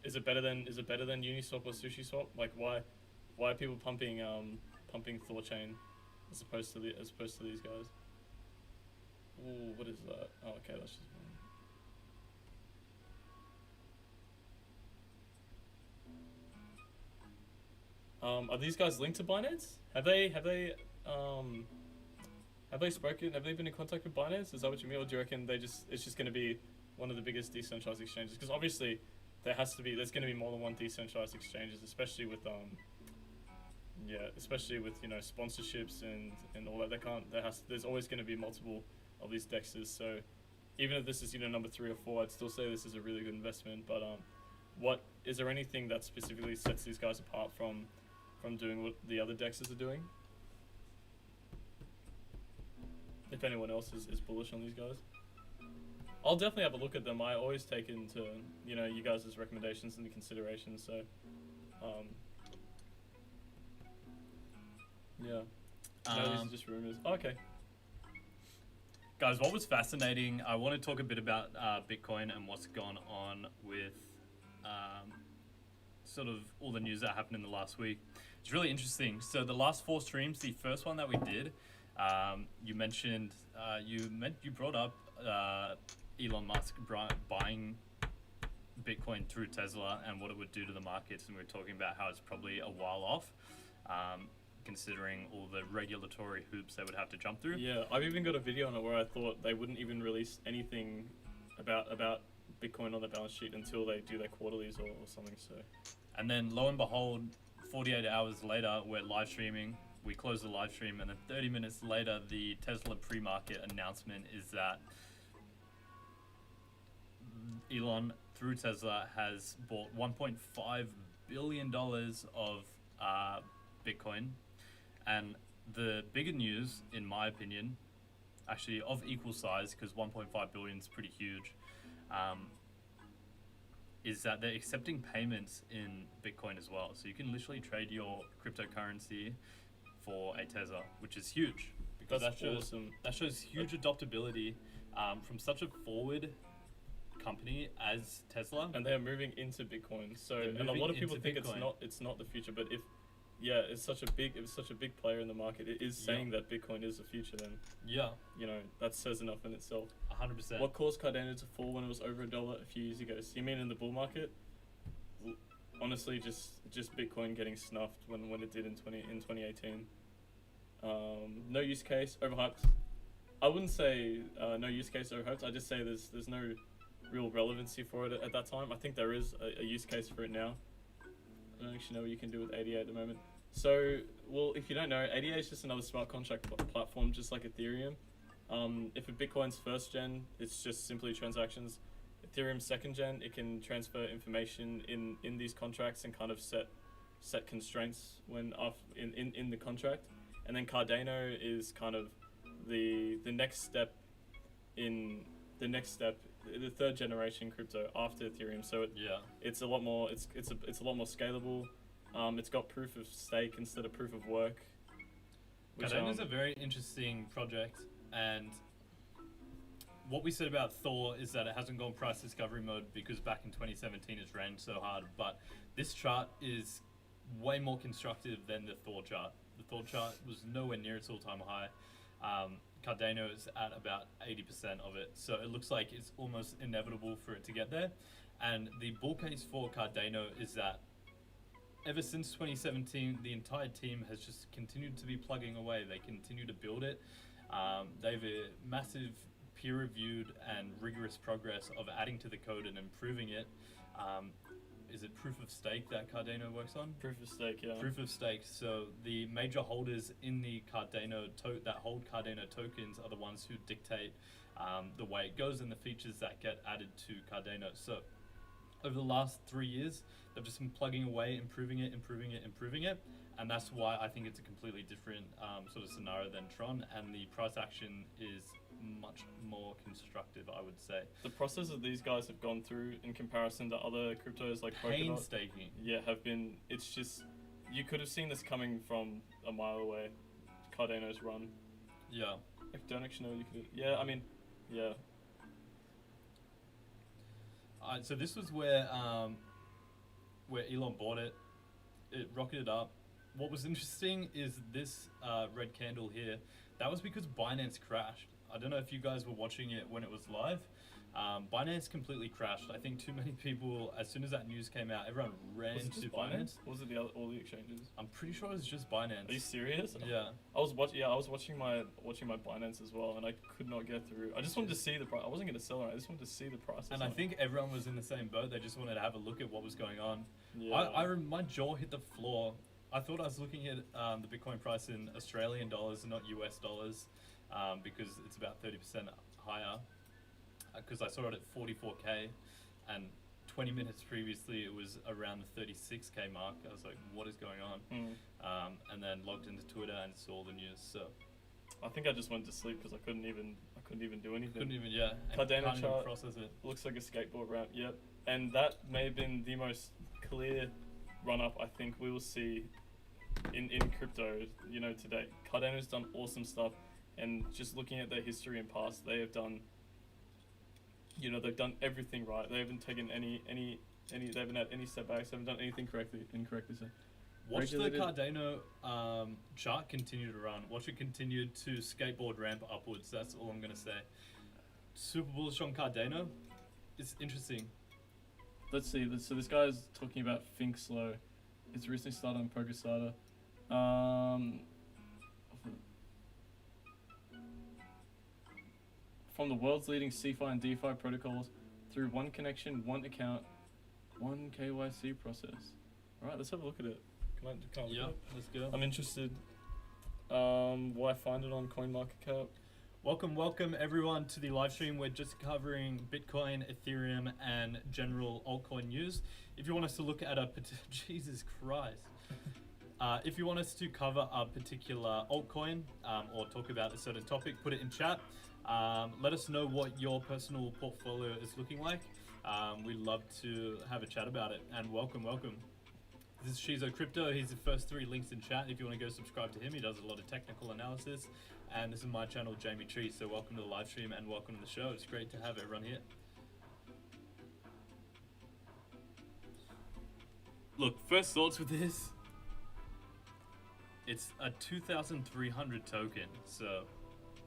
is it better than Uniswap or SushiSwap? Like why are people pumping Thorchain as opposed to these guys? Ooh, what is that? Oh, okay, that's just are these guys linked to Binance? Have they spoken? Have they been in contact with Binance? Is that what you mean, or do you reckon it's just going to be one of the biggest decentralized exchanges? Because obviously there's going to be more than one decentralized exchanges, especially with you know sponsorships and all that. There's always going to be multiple of these dexes. So even if this is number 3 or 4, I'd still say this is a really good investment. But what is there anything that specifically sets these guys apart from doing what the other dexes are doing? If anyone else is bullish on these guys, I'll definitely have a look at them. I always take into you guys' recommendations into consideration. So yeah. No, these are just rumors. Oh, okay.
Guys, what was fascinating, I want to talk a bit about Bitcoin and what's gone on with sort of all the news that happened in the last week. It's really interesting. So the last 4 streams, the first one that we did, you mentioned, you brought up Elon Musk buying Bitcoin through Tesla and what it would do to the markets, and we were talking about how it's probably a while off, considering all the regulatory hoops they would have to jump through.
Yeah, I've even got a video on it where I thought they wouldn't even release anything about Bitcoin on the balance sheet until they do their quarterlies or something. So,
and then lo and behold, 48 hours later, we're live streaming. We close the live stream, and then 30 minutes later, the Tesla pre-market announcement is that Elon, through Tesla, has bought $1.5 billion of Bitcoin. And the bigger news, in my opinion, actually of equal size, because 1.5 billion is pretty huge, is that they're accepting payments in Bitcoin as well. So you can literally trade your cryptocurrency for a tether, which is huge. Because
that's awesome.
That shows huge adoptability from such a forward company as Tesla.
And they're moving into Bitcoin. So and a lot of people think it's not the future, but if it's such a big player in the market, it is saying that Bitcoin is the future, then that says enough in itself.
100%.
What caused Cardano to fall when it was over $1 a few years ago? So you mean in the bull market? Honestly, just Bitcoin getting snuffed when it did in 2018. No use case, overhyped. I wouldn't say no use case, overhyped. I just say there's no real relevancy for it at that time. I think there is a use case for it now. I don't actually know what you can do with ADA at the moment. So, well, if you don't know, ADA is just another smart contract platform, just like Ethereum. If a Bitcoin's first gen, it's just simply transactions. Ethereum second gen, it can transfer information in these contracts and kind of set constraints in the contract. And then Cardano is kind of the next step the third generation crypto after Ethereum. So it's a lot more it's a lot more scalable. It's got proof of stake instead of proof of work.
Cardano is a very interesting project, and what we said about Thor is that it hasn't gone price discovery mode because back in 2017 it ran so hard, but this chart is way more constructive than the Thor chart. The Thor chart was nowhere near its all-time high. Cardano is at about 80% of it, so it looks like it's almost inevitable for it to get there. And the bull case for Cardano is that ever since 2017, the entire team has just continued to be plugging away. They continue to build it. They have a massive peer-reviewed and rigorous progress of adding to the code and improving it. Is it proof of stake that Cardano works on?
Proof of stake, yeah.
Proof of stake. So the major holders in the Cardano that hold Cardano tokens are the ones who dictate the way it goes and the features that get added to Cardano. So over the last 3 years, they've just been plugging away, improving it, and that's why I think it's a completely different sort of scenario than Tron, and the price action is much more constructive, I would say.
The process that these guys have gone through in comparison to other cryptos like
painstaking.
have been. It's just you could have seen this coming from a mile away. Cardano's run.
Yeah.
If you don't actually know, you could. Yeah, I mean, yeah.
So this was where Elon bought it. It rocketed up. What was interesting is this red candle here. That was because Binance crashed. I don't know if you guys were watching it when it was live. Binance completely crashed. I think too many people, as soon as that news came out, everyone ran
Was it
to
just
Binance.
Or was it all the exchanges?
I'm pretty sure it was just Binance.
Are you serious?
Yeah.
I was watching my Binance as well, and I could not get through. I just wanted to see the price. I wasn't going to sell it. I just wanted to see the price.
And I think everyone was in the same boat. They just wanted to have a look at what was going on.
yeah.
My jaw hit the floor. I thought I was looking at the Bitcoin price in Australian dollars and not US dollars, because it's about 30% higher. Because I saw it at 44k, and 20 minutes previously it was around the 36k mark. I was like, what is going on? And then logged into Twitter and saw the news. So
I think I just went to sleep because I couldn't even do anything.
couldn't even and
Cardano
can't even
chart
process it.
Looks like a skateboard ramp. Yep. And that may have been the most clear run up I think we will see in crypto, today. Cardano's done awesome stuff, and just looking at their history and past, they have done, they've done everything right. They haven't taken any they haven't had any setbacks, they haven't done anything incorrectly. So
Watch the Cardano chart continue to run. Watch it continue to skateboard ramp upwards. That's all I'm going to say. Super bullish on Cardano. It's interesting.
Let's see. So this guy's talking about Think Slow. It's recently started on PokerStarter. From the world's leading CeFi and DeFi protocols through one connection, one account, one KYC process. Alright, let's have a look at it. Can I look at it?
Let's go.
I'm interested. Why find it on CoinMarketCap?
Welcome everyone to the live stream. We're just covering Bitcoin, Ethereum, and general altcoin news. If you want us to look at Jesus Christ. If you want us to cover a particular altcoin or talk about a certain topic, put it in chat. Let us know what your personal portfolio is looking like. We'd love to have a chat about it. And welcome. This is ShizoCrypto. He's the first 3 links in chat. If you want to go subscribe to him, he does a lot of technical analysis. And this is my channel, Jamie Tree. So welcome to the live stream and welcome to the show. It's great to have everyone here. Look, first thoughts with this. It's a 2,300 token, so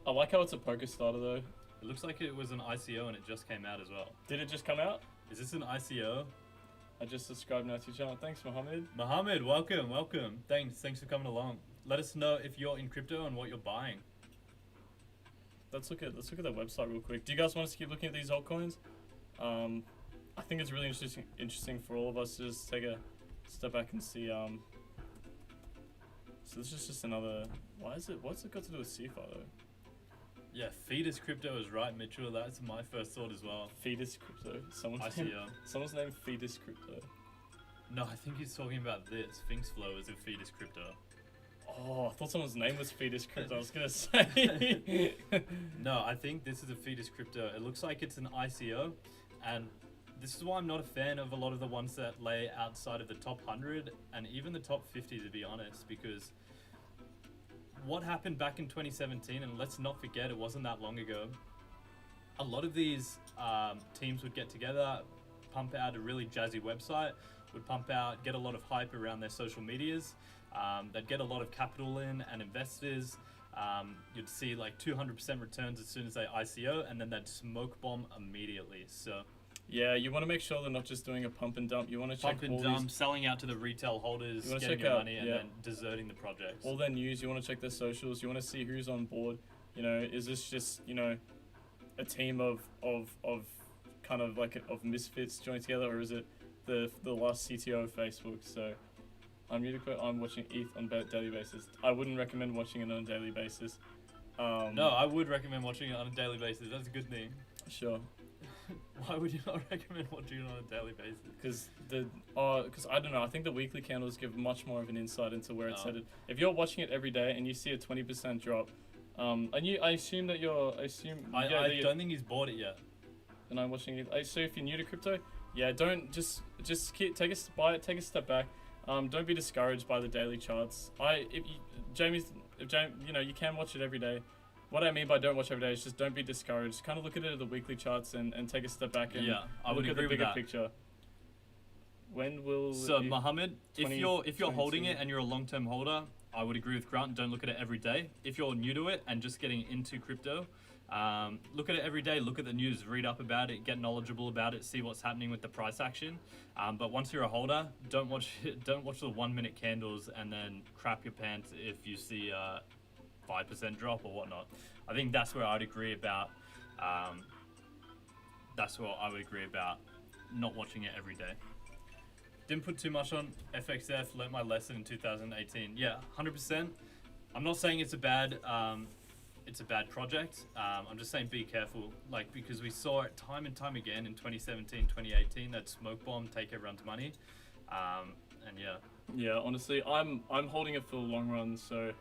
I like how it's a PokerStarter though.
it looks like it was an ICO and it just came out as well.
Did it just come out?
Is this an ICO?
I just subscribed now to your channel. Thanks, Mohammed.
Mohammed, welcome. Thanks for coming along. Let us know if you're in crypto and what you're buying.
Let's look at their website real quick. Do you guys want us to keep looking at these altcoins? I think it's really interesting for all of us to just take a step back and see. So this is just another. What's it got to do with CeFi though?
Yeah, Fetus Crypto is right, Mitchell. That's my first thought as well.
Fetus Crypto. Someone's name Fetus Crypto.
No, I think he's talking about this. Finksflow is a Fetus Crypto.
Oh, I thought someone's name was Fetus Crypto. I was gonna say.
No, I think this is a Fetus Crypto. It looks like it's an ICO, and this is why I'm not a fan of a lot of the ones that lay outside of the top 100 and even the top 50, to be honest, because what happened back in 2017, and let's not forget it wasn't that long ago, a lot of these teams would get together, pump out a really jazzy website, get a lot of hype around their social medias, they'd get a lot of capital in and investors. You'd see like 200% returns as soon as they ICO, and then they'd smoke bomb immediately. So
yeah, you want to make sure they're not just doing a pump and dump. You want to check
pump and dump, selling out to the retail holders, getting your money, and then deserting the projects.
All their news. You want to check their socials. You want to see who's on board. Is this just a team of kind of like of misfits joined together, or is it the last CTO of Facebook? So I'm watching ETH on a daily basis. I wouldn't recommend watching it on a daily basis.
No, I would recommend watching it on a daily basis. That's a good thing.
Sure.
Why would you not recommend watching it on a daily basis?
Because I don't know. I think the weekly candles give much more of an insight into where it's headed. If you're watching it every day and you see a 20% drop, I assume that I
don't think he's bought it yet.
And I'm watching it. So if you're new to crypto, don't just take a step back. Don't be discouraged by the daily charts. You can watch it every day. what I mean by don't watch every day is just don't be discouraged. Kind of look at it at the weekly charts and take a step back and
I would
look at the
agree with
bigger
that.
picture. When will
So
it-
Mohammed, if
20,
you're holding
22.
it and you're a long-term holder, I would agree with Grant. Don't look at it every day. If you're new to it and just getting into crypto, look at it every day. Look at the news, read up about it, get knowledgeable about it, see what's happening with the price action. But once you're a holder, don't watch the 1 minute candles and then crap your pants if you see a 5% drop or whatnot. I think that's where I'd agree about. That's what I would agree about not watching it every day. Didn't put too much on FXF, learnt my lesson in 2018. Yeah, 100%. I'm not saying it's a bad project. I'm just saying be careful, like, because we saw it time and time again in 2017, 2018, that smoke bomb take everyone's money. And yeah.
Yeah, honestly, I'm holding it for the long run, so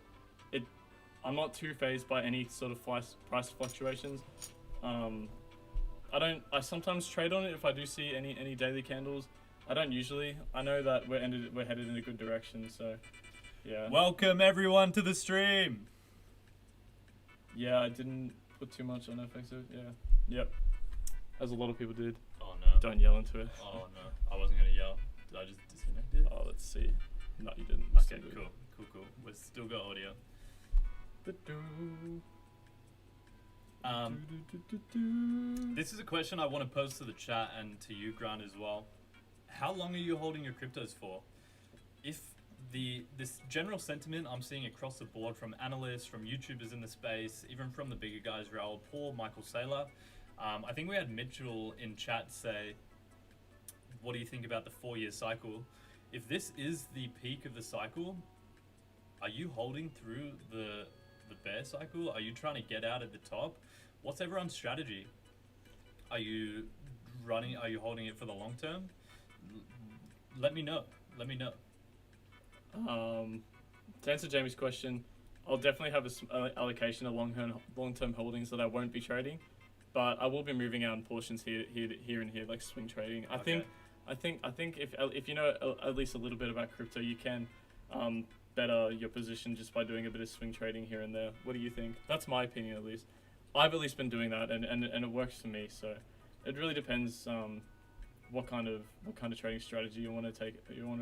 I'm not too phased by any sort of price fluctuations. I sometimes trade on it if I do see any daily candles. I don't usually. I know that we're headed in a good direction, so yeah.
Welcome everyone to the stream.
Yeah, I didn't put too much on FXO. Yeah. Yep. As a lot of people did.
Oh no.
Don't yell into it.
Oh no. I wasn't gonna yell. Did I just disconnect it?
Oh, let's see. No, you didn't.
Okay, cool. We've still got audio. This is a question I want to pose to the chat and to you, Grant, as well. How long are you holding your cryptos for? If this general sentiment I'm seeing across the board from analysts, from YouTubers in the space, even from the bigger guys, Raoul Paul, Michael Saylor, I think we had Mitchell in chat say, what do you think about the 4-year cycle? If this is the peak of the cycle, are you holding through the bear cycle? Are you trying to get out at the top? What's everyone's strategy? Are you holding it for the long term? Let me know.
To answer Jamie's question, I'll definitely have an allocation of long-term holdings that I won't be trading, but I will be moving out in portions here and here, like swing trading. I think if you know at least a little bit about crypto, you can better your position just by doing a bit of swing trading here and there. What do you think? That's my opinion, at least. I've at least been doing that, and it works for me. So it really depends what kind of trading strategy you want to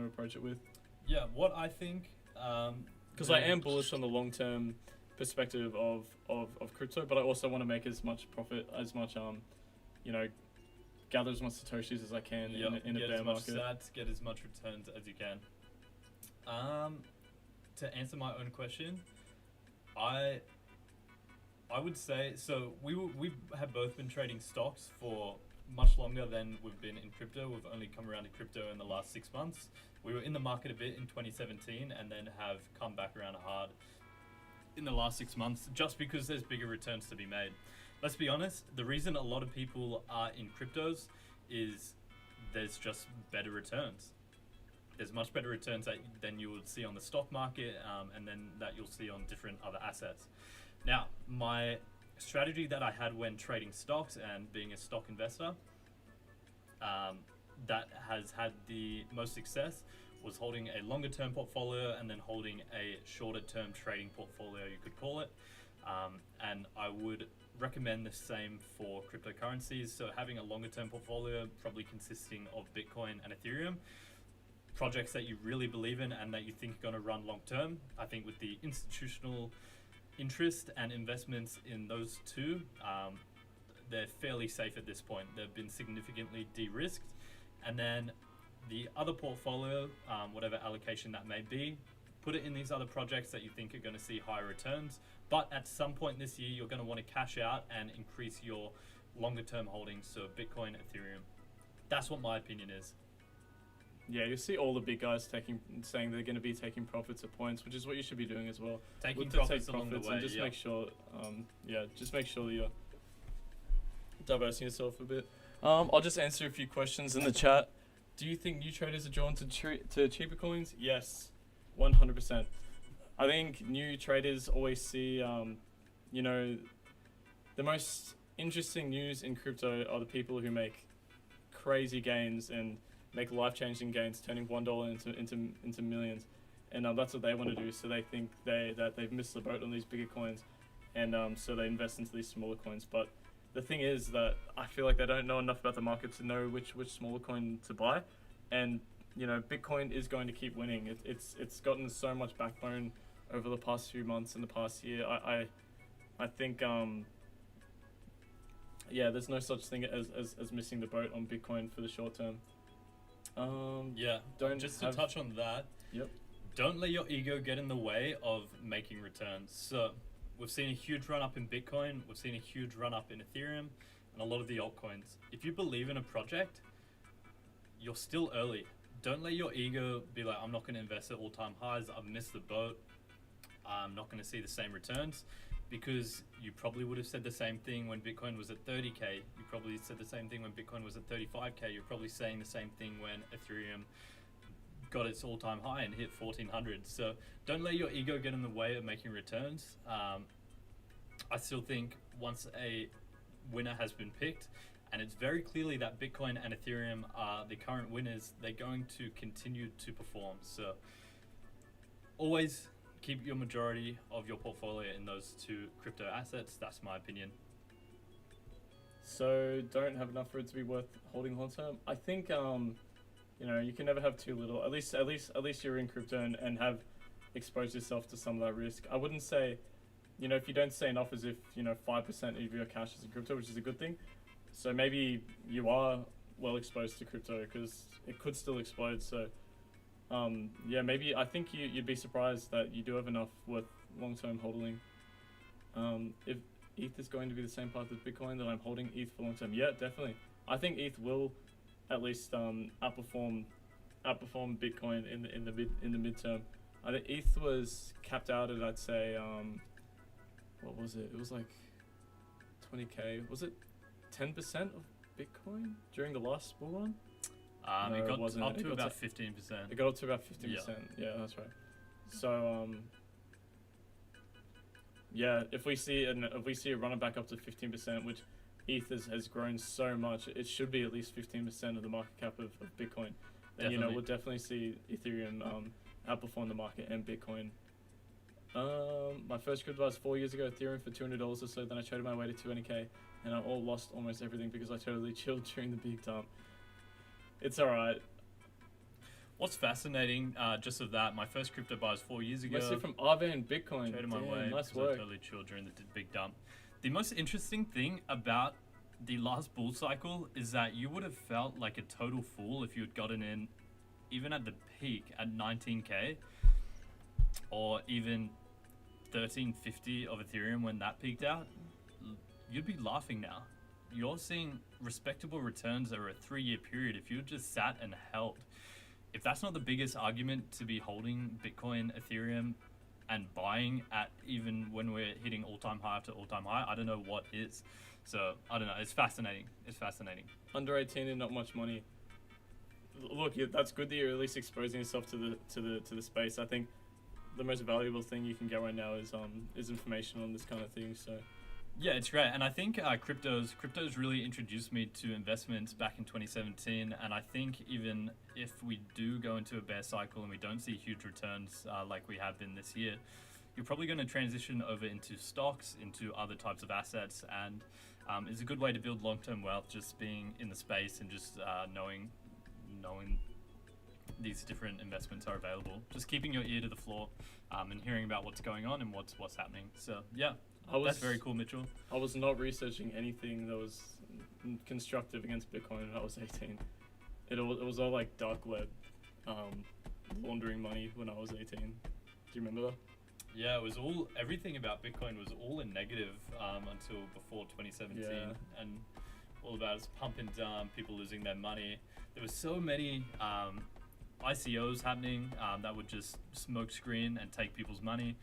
approach it with.
Yeah, what I think.
Because I am bullish on the long-term perspective of crypto, but I also want to make as much profit, gather as much satoshis as I can in a bear market.
Get as much returns as you can. To answer my own question, I would say, so we have both been trading stocks for much longer than we've been in crypto. We've only come around to crypto in the last 6 months. We were in the market a bit in 2017 and then have come back around hard in the last 6 months just because there's bigger returns to be made. Let's be honest, the reason a lot of people are in cryptos is there's just better returns. There's much better returns than you would see on the stock market and then that you'll see on different other assets. Now, my strategy that I had when trading stocks and being a stock investor that has had the most success was holding a longer term portfolio and then holding a shorter term trading portfolio, you could call it. And I would recommend the same for cryptocurrencies. So having a longer term portfolio, probably consisting of Bitcoin and Ethereum, projects that you really believe in and that you think are going to run long term. I think with the institutional interest and investments in those two, they're fairly safe at this point. They've been significantly de-risked. And then the other portfolio, whatever allocation that may be, put it in these other projects that you think are going to see higher returns. But at some point this year, you're going to want to cash out and increase your longer term holdings. So Bitcoin, Ethereum. That's what my opinion is.
Yeah, you see all the big guys saying they're going to be taking profits at points, which is what you should be doing as well.
Taking profits along the way,
and just make sure, you're diversing yourself a bit. I'll just answer a few questions in the chat. Do you think new traders are drawn to cheaper coins? Yes, 100%. I think new traders always see, the most interesting news in crypto are the people who make crazy gains and make life-changing gains, turning $1 into millions, and that's what they want to do. So they think that they've missed the boat on these bigger coins, and so they invest into these smaller coins. But the thing is that I feel like they don't know enough about the market to know which smaller coin to buy, and Bitcoin is going to keep winning. It's gotten so much backbone over the past few months and the past year. I think there's no such thing as missing the boat on Bitcoin for the short term.
To touch on that.
Yep.
Don't let your ego get in the way of making returns. So we've seen a huge run up in Bitcoin, we've seen a huge run up in Ethereum, and a lot of the altcoins. If you believe in a project, you're still early. Don't let your ego be like, I'm not going to invest at all-time highs, I've missed the boat, I'm not going to see the same returns, because you probably would have said the same thing when Bitcoin was at 30K. You probably said the same thing when Bitcoin was at 35K. You're probably saying the same thing when Ethereum got its all-time high and hit 1400. So don't let your ego get in the way of making returns. I still think once a winner has been picked, and it's very clearly that Bitcoin and Ethereum are the current winners, they're going to continue to perform. So always keep your majority of your portfolio in those two crypto assets. That's my opinion.
So don't have enough for it to be worth holding long term. I think you can never have too little. At least you're in crypto and have exposed yourself to some of that risk. I wouldn't say, if you don't say enough as if 5% of your cash is in crypto, which is a good thing. So maybe you are well exposed to crypto because it could still explode. So maybe I think you'd be surprised that you do have enough worth long-term holding. If ETH is going to be the same path as Bitcoin, that I'm holding ETH for long-term. Yeah, definitely. I think ETH will at least outperform Bitcoin in the midterm. I think ETH was capped out at, I'd say, what was it? It was like 20K. Was it 10% of Bitcoin during the last bull run?
No, it got up to about 15%.
It got up to about 15%. Yeah, that's right. So if we see it running back up to 15%, which ETH has grown so much, it should be at least 15% of the market cap of Bitcoin. Then we'll definitely see Ethereum outperform the market and Bitcoin. My first crypto was 4 years ago, Ethereum for $200 or so. Then I traded my way to 200K, and I lost almost everything because I totally chilled during the big dump. It's alright.
What's fascinating, just of that, my first crypto buy was 4 years ago.
Mostly from Aave and Bitcoin.
Traded my way.
Nice work.
I totally chilled during the big dump. The most interesting thing about the last bull cycle is that you would have felt like a total fool if you had gotten in even at the peak at 19K or even 1350 of Ethereum when that peaked out. You'd be laughing now. You're seeing respectable returns over a 3-year period if you just sat and held. If that's not the biggest argument to be holding Bitcoin, Ethereum, and buying at even when we're hitting all-time high after all-time high, I don't know what is. So I don't know. It's fascinating.
Under 18 and not much money. Look, that's good that you're at least exposing yourself to the space. I think the most valuable thing you can get right now is information on this kind of thing. So.
Yeah, it's great. And I think cryptos really introduced me to investments back in 2017. And I think even if we do go into a bear cycle and we don't see huge returns like we have been this year, you're probably going to transition over into stocks, into other types of assets. And it's a good way to build long-term wealth, just being in the space and just knowing these different investments are available. Just keeping your ear to the floor and hearing about what's going on and what's happening. So, yeah. That's very cool, Mitchell.
I was not researching anything that was constructive against Bitcoin when I was 18. It was all like dark web, laundering money when I was 18. Do you remember that?
Yeah, it was everything about Bitcoin was all in negative until before 2017.
Yeah.
And all about its pump and dump, people losing their money. There was so many ICOs happening that would just smoke screen and take people's money.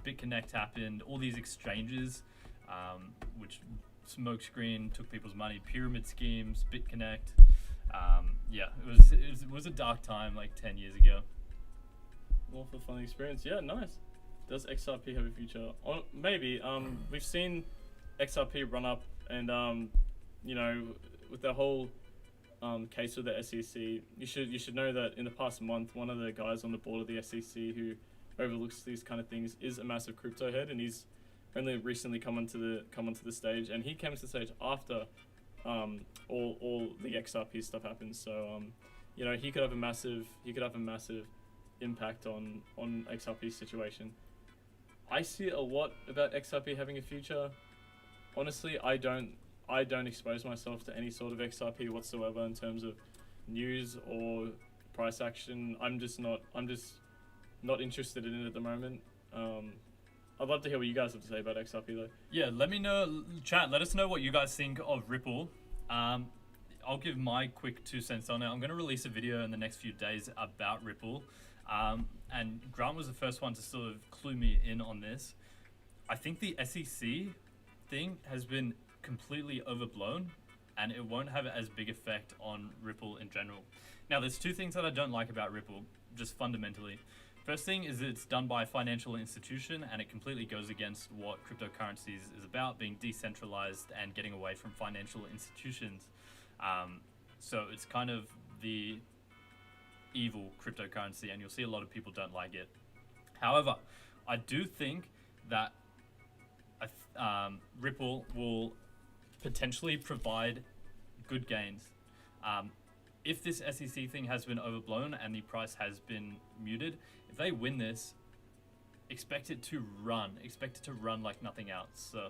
BitConnect happened, all these exchanges which smoke screen took people's money, pyramid schemes, BitConnect. It was a dark time like 10 years ago.
Awful fun experience. Yeah, nice. Does XRP have a future? Maybe. We've seen XRP run up, and with the whole case with the SEC, you should know that in the past month, one of the guys on the board of the SEC who overlooks these kind of things is a massive crypto head, and he's only recently come onto the stage, and he came to the stage after all the XRP stuff happened. So you know, he could have a massive impact on XRP's situation. I see a lot about XRP having a future. Honestly, I don't expose myself to any sort of XRP whatsoever in terms of news or price action. I'm just not interested in it at the moment. I'd love to hear what you guys have to say about XRP though.
Yeah, let me know, chat. Let us know what you guys think of Ripple. I'll give my quick 2 cents on it. I'm going to release a video in the next few days about Ripple. And Grant was the first one to sort of clue me in on this. I think the SEC thing has been completely overblown, and it won't have as big effect on Ripple in general. Now, there's 2 things that I don't like about Ripple, just fundamentally. First thing is it's done by a financial institution, and it completely goes against what cryptocurrencies is about, being decentralized and getting away from financial institutions. So it's kind of the evil cryptocurrency, and you'll see a lot of people don't like it. However, I do think that Ripple will potentially provide good gains. If this SEC thing has been overblown and the price has been muted, if they win this, expect it to run like nothing else. So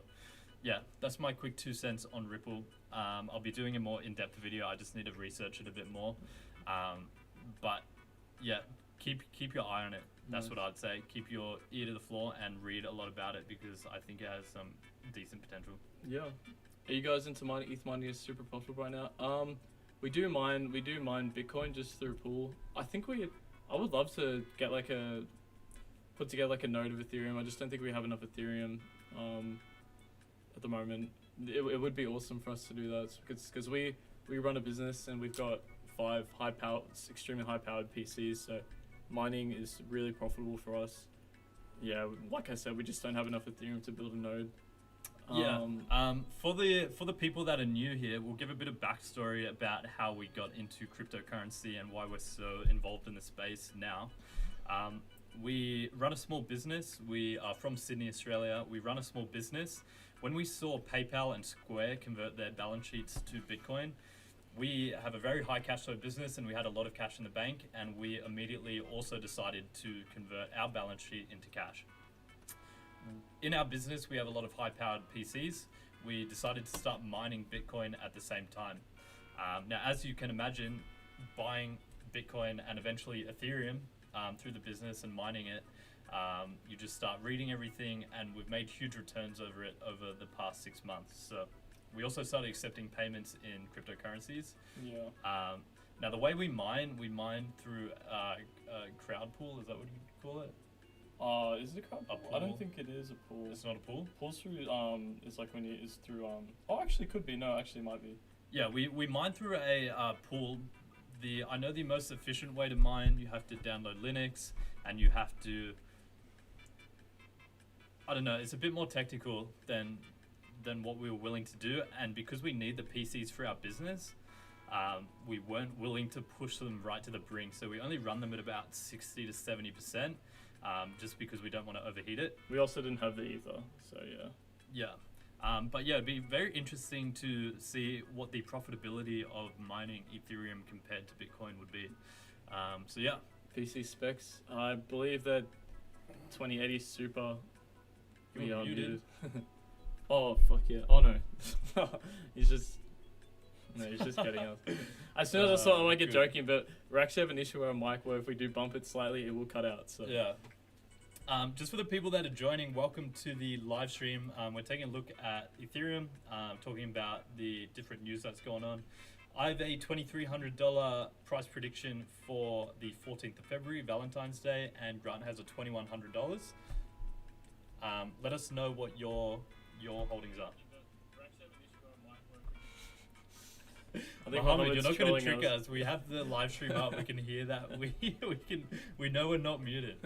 yeah, that's my quick 2 cents on Ripple. I'll be doing a more in-depth video. I just need to research it a bit more. But yeah, keep your eye on it. That's what I'd say. Keep your ear to the floor and read a lot about it, because I think it has some decent potential.
Yeah. Are you guys into mining? ETH mining is super profitable right now. We do mine Bitcoin just through a pool. I would love to get put together like a node of Ethereum. I just don't think we have enough Ethereum at the moment. It would be awesome for us to do that, because we run a business and we've got 5 extremely high powered PCs, so mining is really profitable for us. Yeah, like I said, we just don't have enough Ethereum to build a node.
For the people that are new here, we'll give a bit of backstory about how we got into cryptocurrency and why we're so involved in the space now. We run a small business. We are from Sydney, Australia. We run a small business. When we saw PayPal and Square convert their balance sheets to Bitcoin, we have a very high cash flow business and we had a lot of cash in the bank, and we immediately also decided to convert our balance sheet into cash. In our business, we have a lot of high-powered PCs. We decided to start mining Bitcoin at the same time. Now, as you can imagine, buying Bitcoin and eventually Ethereum through the business and mining it, you just start reading everything, and we've made huge returns over it over the past 6 months. So we also started accepting payments in cryptocurrencies.
Yeah.
Now, the way we mine through a crowd pool. Is that what you call it?
Is it a crowd pool? I don't think it is a pool.
It's not a pool?
Pool's through, it's like when it's through, actually could be. No, actually might be.
Yeah, we mine through a pool. I know the most efficient way to mine, you have to download Linux, and you have to, I don't know, it's a bit more technical than what we were willing to do, and because we need the PCs for our business, we weren't willing to push them right to the brink, so we only run them at about 60 to 70%. Just because we don't want to overheat it.
We also didn't have the Ether, so yeah.
Yeah. But yeah, it'd be very interesting to see what the profitability of mining Ethereum compared to Bitcoin would be. So yeah.
PC specs. I believe that 2080 Super.
We are muted.
Oh, fuck yeah. Oh no. he's just getting us. As soon as I saw it, I might get joking, but we actually have an issue with our mic where if we do bump it slightly, it will cut out. So
yeah. Just for the people that are joining, welcome to the live stream. We're taking a look at Ethereum, talking about the different news that's going on. I have a $2,300 price prediction for the 14th of February, Valentine's Day, and Grant has a $2,100. Let us know what your holdings are. I think Mohammed, you're not going to trick us. We have the live stream up. We can hear that. We know we're not muted.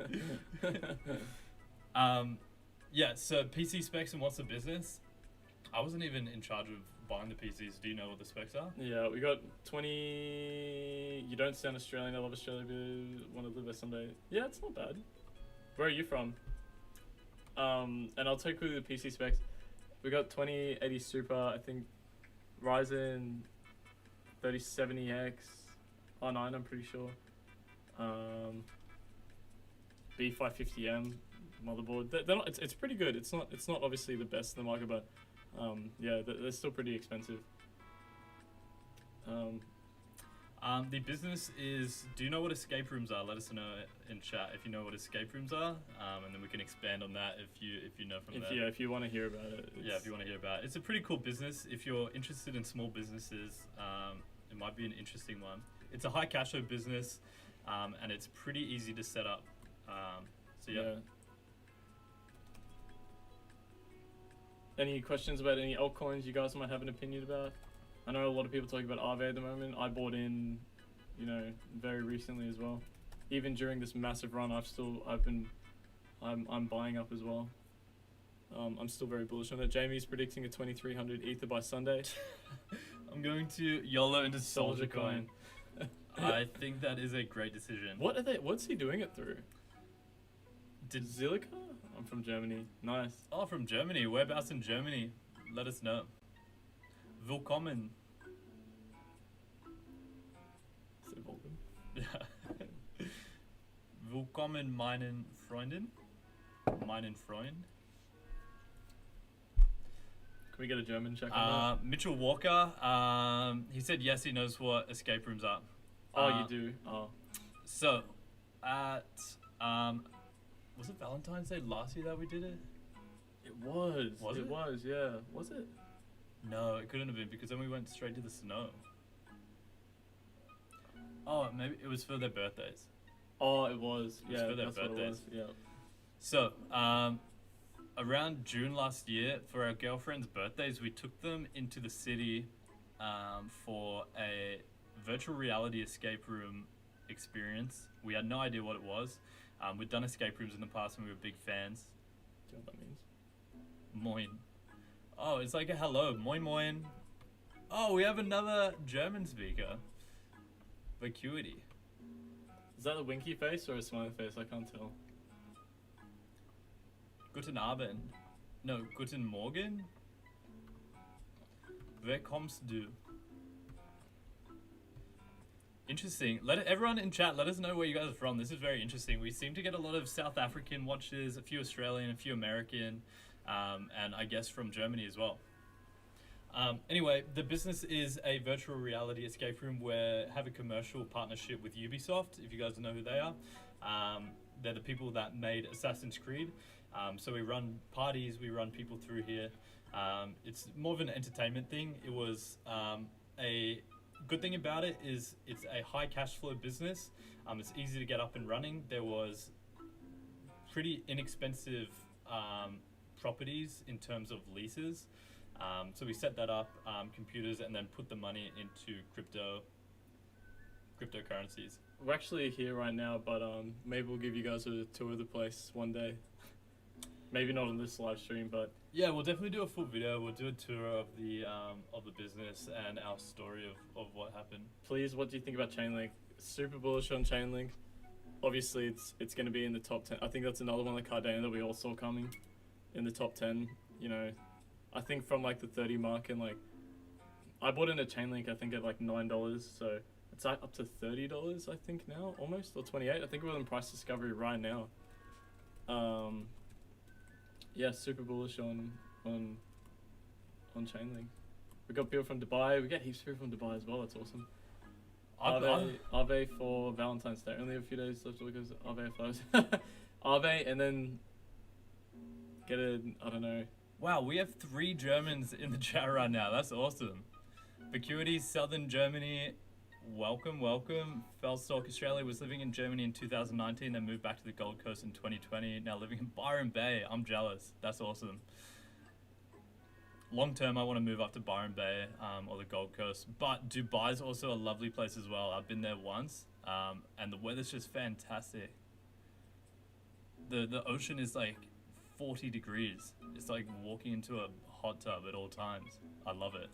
Yeah. So PC specs and what's the business? I wasn't even in charge of buying the PCs. Do you know what the specs are?
Yeah, we got 20. You don't sound Australian. I love Australia, but want to live there someday. Yeah, it's not bad. Where are you from? And I'll take quickly the PC specs. We got 2080 Super, I think Ryzen 3070X R9, I'm pretty sure. B550M motherboard. They're not, it's pretty good. It's not obviously the best in the market, but yeah, they're still pretty expensive.
The business is. Do you know what escape rooms are? Let us know in chat if you know what escape rooms are, and then we can expand on that if you know from there.
Yeah, if you want to hear about it.
Yeah, if you want to hear about it, it's a pretty cool business. If you're interested in small businesses, it might be an interesting one. It's a high cash flow business, and it's pretty easy to set up. So yeah.
Any questions about any altcoins you guys might have an opinion about? I know a lot of people talking about Aave at the moment. I bought in, very recently as well. Even during this massive run, I'm buying up as well. I'm still very bullish on it. Jamie's predicting a 2,300 Ether by Sunday.
I'm going to YOLO into
Soldier
Coin. I think that is a great decision.
What's he doing it through? Did Zilica? I'm from Germany. Nice.
Oh, from Germany. Whereabouts in Germany? Let us know. Willkommen.
So welcome.
Yeah. Willkommen, meinen Freundin. Meinen Freund.
Can we get a German check on that?
Mitchell Walker. He said yes, he knows what escape rooms are.
Oh, you do? Oh.
So, at was it Valentine's Day last year that we did it?
It was.
Was it?
It was, yeah. Was it?
No, it couldn't have been because then we went straight to the snow. Oh, maybe it was for their birthdays.
Oh, it was.
It was
Yeah,
for their
that's what it
birthdays.
was. Yeah.
So, around June last year, for our girlfriends' birthdays, we took them into the city for a virtual reality escape room experience. We had no idea what it was. We'd done escape rooms in the past and we were big fans.
Do you know what that means?
Moin. Oh, it's like a hello. Moin moin. Oh, we have another German speaker. Vacuity.
Is that a winky face or a smiley face? I can't tell.
Guten Abend. No, Guten Morgen. Wer kommst du? Interesting. Everyone in chat, let us know where you guys are from. This is very interesting. We seem to get a lot of South African watchers, a few Australian, a few American, and I guess from Germany as well. Anyway, the business is a virtual reality escape room where have a commercial partnership with Ubisoft, if you guys know who they are. They're the people that made Assassin's Creed. So we run parties, we run people through here. It's more of an entertainment thing. It was a good thing about it is it's a high cash flow business. It's easy to get up and running. There was pretty inexpensive properties in terms of leases. So we set that up, computers, and then put the money into cryptocurrencies.
We're actually here right now, but maybe we'll give you guys a tour of the place one day. Maybe not on this live stream, but
yeah, we'll definitely do a full video. We'll do a tour of the business and our story of what happened.
Please, what do you think about Chainlink? Super bullish on Chainlink. Obviously, it's going to be in the top 10. I think that's another one like Cardano that we all saw coming in the top 10. I think from like the 30 mark, and like I bought in a Chainlink, I think at like $9, so it's like up to $30 I think now, almost, or 28. I think we're in price discovery right now. Yeah, super bullish on Chainlink. We got people from Dubai. We get heaps of people from Dubai as well. That's awesome. Aave for Valentine's Day. Only a few days left because Aave flows. Aave, and then get a, I don't know.
Wow, we have 3 Germans in the chat right now. That's awesome. Vacuity, Southern Germany. Welcome, welcome. Fellstock, Australia, was living in Germany in 2019, then moved back to the Gold Coast in 2020. Now living in Byron Bay. I'm jealous. That's awesome. Long term, I want to move up to Byron Bay or the Gold Coast. But Dubai is also a lovely place as well. I've been there once, and the weather's just fantastic. The ocean is like 40 degrees. It's like walking into a hot tub at all times. I love it.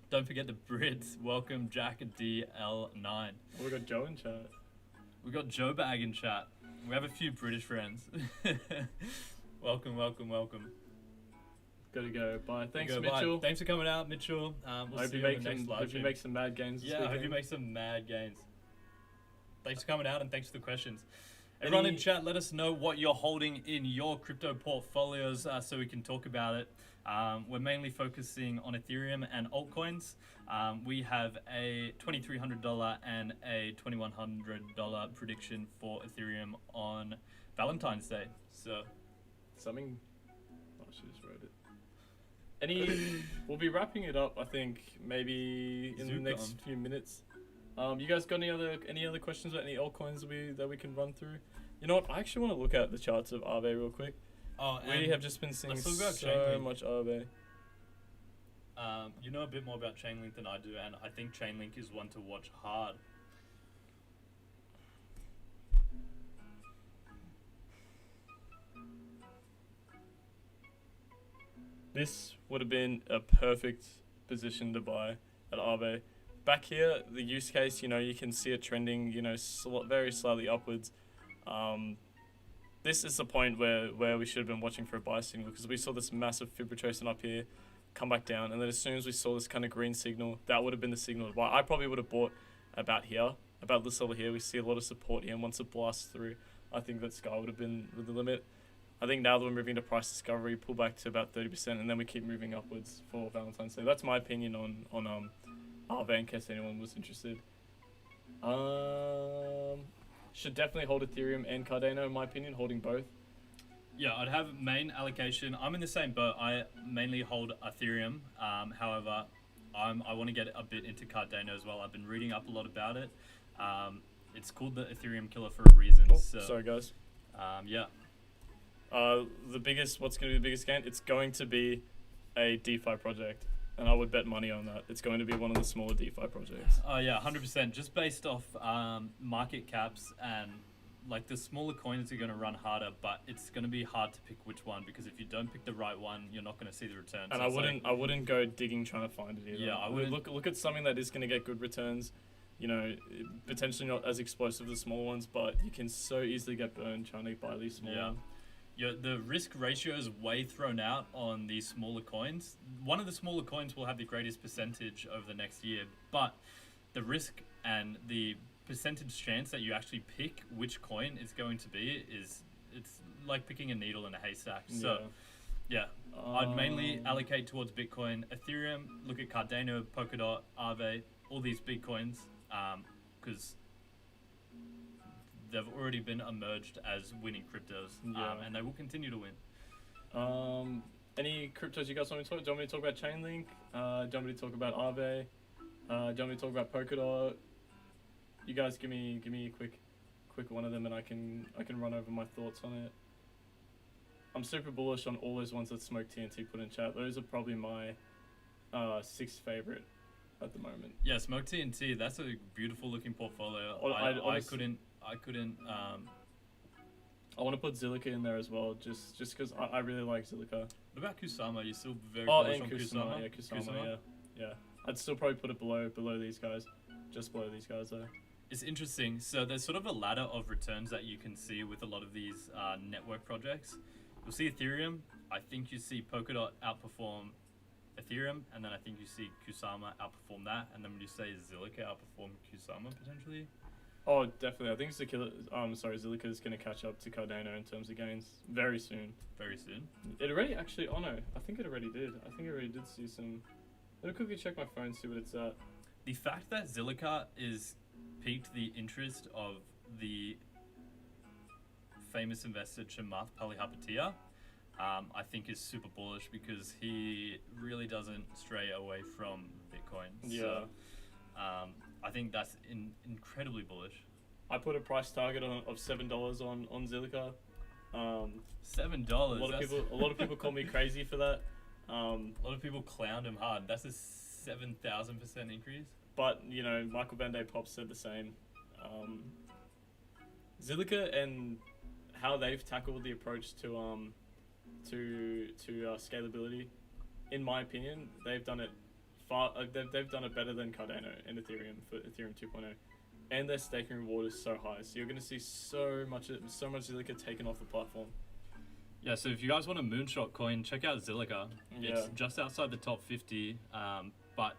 Don't forget the Brits. Welcome, Jack DL9.
We got Joe in chat.
We got Joe Bag in chat. We have a few British friends. Welcome.
Gotta go. Bye. Thanks,
Go, bye.
Mitchell.
Thanks for coming out, Mitchell. We'll
Hope
see
you
you on
make
the next
some.
live
Hope you
stream.
make some mad gains. This
Yeah, I hope you
weekend.
make some mad gains. Thanks for coming out and thanks for the questions. Everyone in chat, let us know what you're holding in your crypto portfolios so we can talk about it. We're mainly focusing on Ethereum and altcoins. We have a $2,300 and a $2,100 prediction for Ethereum on Valentine's Day. So,
Something. Oh, she just wrote it. We'll be wrapping it up. I think maybe in the next few minutes. You guys got any other questions about any altcoins that we can run through? You know what? I actually want to look at the charts of Aave real quick.
oh,
We have just been seeing
let's talk about
so
Chainlink.
much Aave.
You know a bit more about Chainlink than I do, and I think Chainlink is one to watch hard.
This would have been a perfect position to buy at Aave. Back here, the use case, you can see it trending, very slightly upwards. This is the point where we should have been watching for a buy signal, because we saw this massive fib retracement up here, come back down, and then as soon as we saw this kind of green signal, that would have been the signal to buy. I probably would have bought about this level here. We see a lot of support here, and once it blasts through, I think that sky would have been the limit. I think now that we're moving to price discovery, pull back to about 30%, and then we keep moving upwards for Valentine's Day. That's my opinion on Aave, in case anyone was interested. Should definitely hold Ethereum and Cardano, in my opinion, holding both.
Yeah, I'd have main allocation. I'm in the same boat. I mainly hold Ethereum. However, I want to get a bit into Cardano as well. I've been reading up a lot about it. It's called the Ethereum killer for a reason.
Oh,
so,
sorry guys.
yeah.
What's going to be the biggest gain? It's going to be a DeFi project, and I would bet money on that. It's going to be one of the smaller DeFi projects.
Oh yeah, 100%. Just based off market caps, and like the smaller coins are going to run harder, but it's going to be hard to pick which one, because if you don't pick the right one, you're not going to see the returns.
And I wouldn't go digging trying to find it either.
Yeah, I would
look at something that is going to get good returns. Potentially not as explosive as the small ones, but you can so easily get burned trying to buy these small ones.
Yeah, the risk ratio is way thrown out on these smaller coins. One of the smaller coins will have the greatest percentage over the next year, but the risk and the percentage chance that you actually pick which coin is going to be it's like picking a needle in a haystack. So yeah, I'd mainly allocate towards Bitcoin, Ethereum, look at Cardano, Polkadot, Aave, all these big coins, because they've already been emerged as winning cryptos, and they will continue to win.
Any cryptos you guys want me to talk? Do you want me to talk about Chainlink? Do you want me to talk about Aave? Do you want me to talk about Polkadot? You guys give me a quick one of them, and I can run over my thoughts on it. I'm super bullish on all those ones that Smoke TNT put in chat. Those are probably my sixth favorite at the moment.
Yeah, Smoke TNT. That's a beautiful looking portfolio. I couldn't.
I want to put Zilliqa in there as well, just because I really like Zilliqa.
What about Kusama? You're still very bullish on Kusama?
Yeah, Kusama. Yeah. I'd still probably put it below these guys, just below these guys though.
It's interesting. So there's sort of a ladder of returns that you can see with a lot of these network projects. You'll see Ethereum. I think you see Polkadot outperform Ethereum, and then I think you see Kusama outperform that, and then you say Zilliqa outperform Kusama potentially.
Oh, definitely. I think Zilliqa is going to catch up to Cardano in terms of gains very soon.
Very soon.
It already actually. Oh no, I think it already did. I think it already did see some. Let me quickly check my phone, see what it's at.
The fact that Zilliqa is piqued the interest of the famous investor Chamath Palihapitiya, I think is super bullish, because he really doesn't stray away from Bitcoin.
Yeah.
So, I think that's incredibly bullish.
I put a price target of $7 on Zilliqa.
$7.
A lot of people call me crazy for that.
A lot of people clowned him hard. That's a 7,000% increase.
But Michael Van Day Pop said the same. Zilliqa and how they've tackled the approach to scalability, in my opinion, they've done it they've done it better than Cardano and Ethereum for Ethereum 2.0, and their staking reward is so high. So you're going to see so much Zilliqa taken off the platform.
Yeah, so if you guys want a moonshot coin, check out Zilliqa.
Yeah.
It's just outside the top 50, but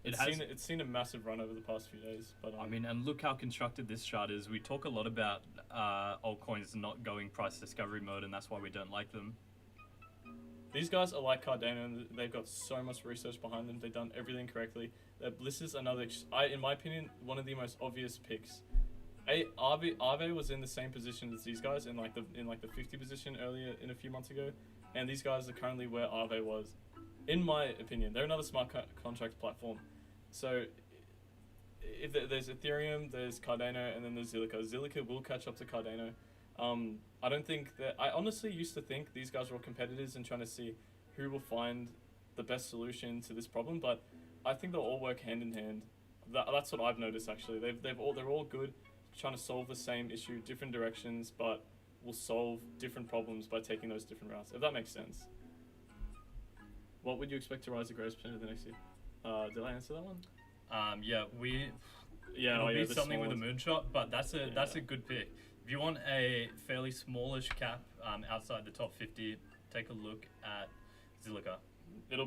it's seen a massive run over the past few days. But
I mean, and look how constructed this chart is. We talk a lot about altcoins not going price discovery mode, and that's why we don't like them.
These guys are like Cardano, and they've got so much research behind them. They've done everything correctly. Bliss is another, in my opinion, one of the most obvious picks. Aave was in the same position as these guys in like the 50 position earlier in a few months ago, and these guys are currently where Aave was. In my opinion, they're another smart contract platform. So if there's Ethereum, there's Cardano, and then there's Zilliqa. Zilliqa will catch up to Cardano. I don't think that. I honestly used to think these guys were all competitors and trying to see who will find the best solution to this problem, but I think they'll all work hand in hand. That's what I've noticed actually. They're all good, trying to solve the same issue, different directions, but will solve different problems by taking those different routes. If that makes sense. What would you expect to rise the greatest percent of the next year? Did I answer that one?
It'll be something with a moonshot, but that's a good pick. If you want a fairly smallish cap outside the top 50, take a look at Zilliqa.
It'll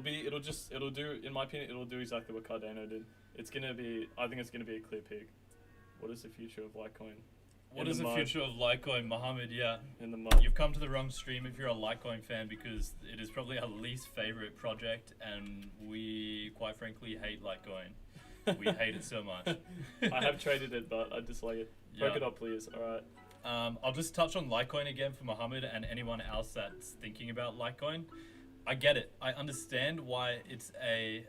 do, in my opinion, it'll do exactly what Cardano did. I think it's gonna be a clear pick. What is the future of Litecoin?
What is the future of Litecoin, Mohammed? Yeah.
In the mud.
You've come to the wrong stream if you're a Litecoin fan, because it is probably our least favorite project, and we, quite frankly, hate Litecoin. We hate it so much.
I have traded it, but I dislike it. Poke it up, please. All right.
I'll just touch on Litecoin again for Mohammed and anyone else that's thinking about Litecoin. I get it. I understand why it's a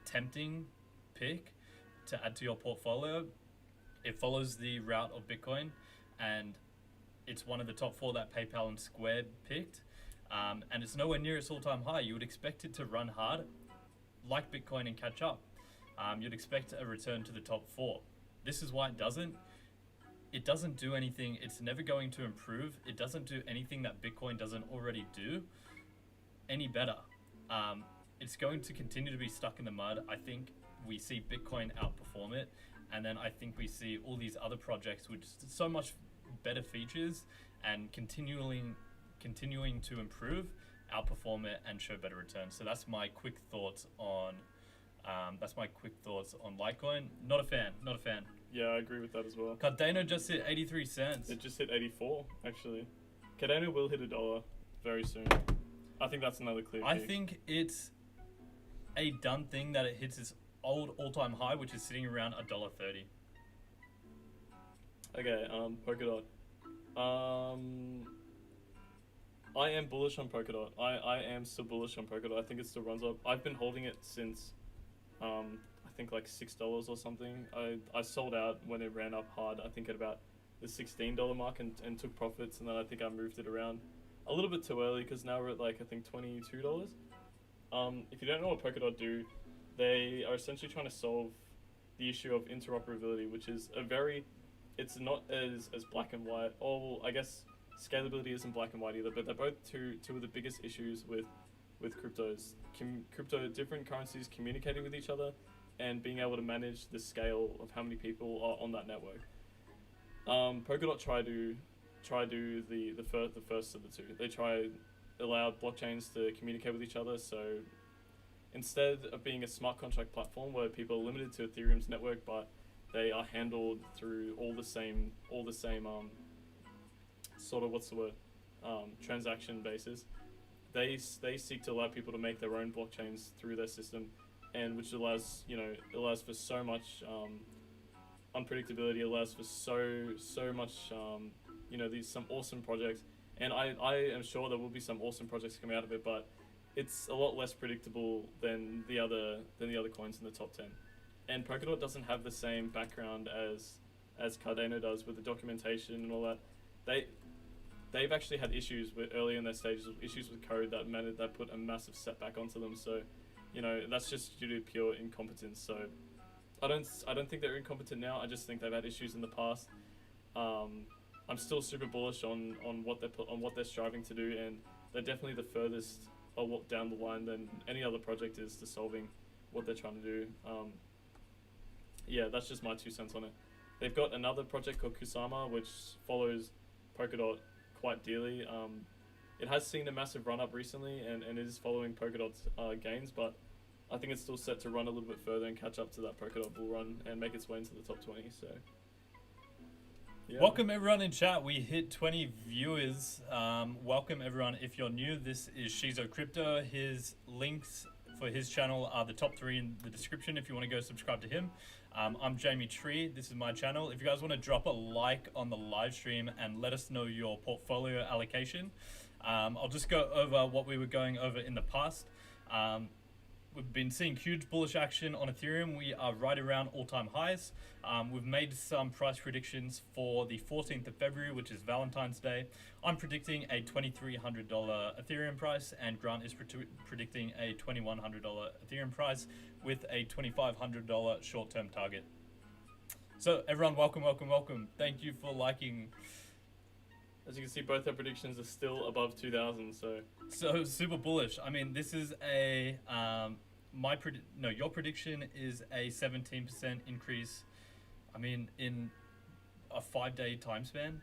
tempting pick to add to your portfolio. It follows the route of Bitcoin, and it's one of the top 4 that PayPal and Square picked, and it's nowhere near its all-time high. You would expect it to run hard like Bitcoin and catch up. You'd expect a return to the top 4. This is why it doesn't do anything. It's never going to improve. It doesn't do anything that Bitcoin doesn't already do any better. It's going to continue to be stuck in the mud. I think we see Bitcoin outperform it, and then I think we see all these other projects with so much better features and continuing to improve, outperform it, and show better returns. So that's my quick thoughts on Litecoin. Not a fan.
Yeah, I agree with that as well.
Cardano just hit 83 cents.
It just hit 84 actually. Cardano will hit $1 very soon. I think that's another clear pick.
I think it's a done thing that it hits its old all-time high, which is sitting around $1.30.
Okay, Polkadot. I am bullish on Polkadot. I am still bullish on Polkadot. I think it still runs up. I've been holding it since, I think like $6 or something. I sold out when it ran up hard, I think at about the $16 mark and took profits, and then I think I moved it around a little bit too early because now we're at like, I think $22. If you don't know what Polkadot do, they are essentially trying to solve the issue of interoperability, which is it's not as black and white. Or I guess scalability isn't black and white either, but they're both two of the biggest issues with cryptos. Different currencies communicating with each other and being able to manage the scale of how many people are on that network. Polkadot try to do the first of the two. They try allow blockchains to communicate with each other. So instead of being a smart contract platform where people are limited to Ethereum's network, but they are handled through all the same sort of transaction basis. They seek to allow people to make their own blockchains through their system, and which allows for so much unpredictability, allows for so much these some awesome projects, and I am sure there will be some awesome projects coming out of it, but it's a lot less predictable than the other coins in the top 10. And Polkadot doesn't have the same background as Cardano does with the documentation and all that. They've actually had issues early in their stages, issues with code that put a massive setback onto them. So, that's just due to pure incompetence. So, I don't think they're incompetent now. I just think they've had issues in the past. I'm still super bullish on what they're striving to do, and they're definitely the furthest down the line than any other project is to solving what they're trying to do. Yeah, that's just my 2 cents on it. They've got another project called Kusama, which follows Polkadot quite dearly. It has seen a massive run up recently, and it is following Polkadot's gains, but I think it's still set to run a little bit further and catch up to that Polkadot bull run and make its way into the top 20. So, yeah.
Welcome everyone in chat. We hit 20 viewers. Welcome everyone. If you're new, this is ShizoCrypto. His links for his channel are the top 3 in the description if you want to go subscribe to him. I'm Jamie Tree. This is my channel. If you guys want to drop a like on the live stream and let us know your portfolio allocation, I'll just go over what we were going over in the past. We've been seeing huge bullish action on Ethereum. We are right around all-time highs. We've made some price predictions for the 14th of February, which is Valentine's Day. I'm predicting a $2,300 Ethereum price, and Grant is predicting a $2,100 Ethereum price with a $2,500 short-term target. So everyone, welcome. Thank you for liking.
As you can see, both our predictions are still above 2,000.
So super bullish. I mean, this is a your prediction is a 17% increase. I mean, in a 5-day time span,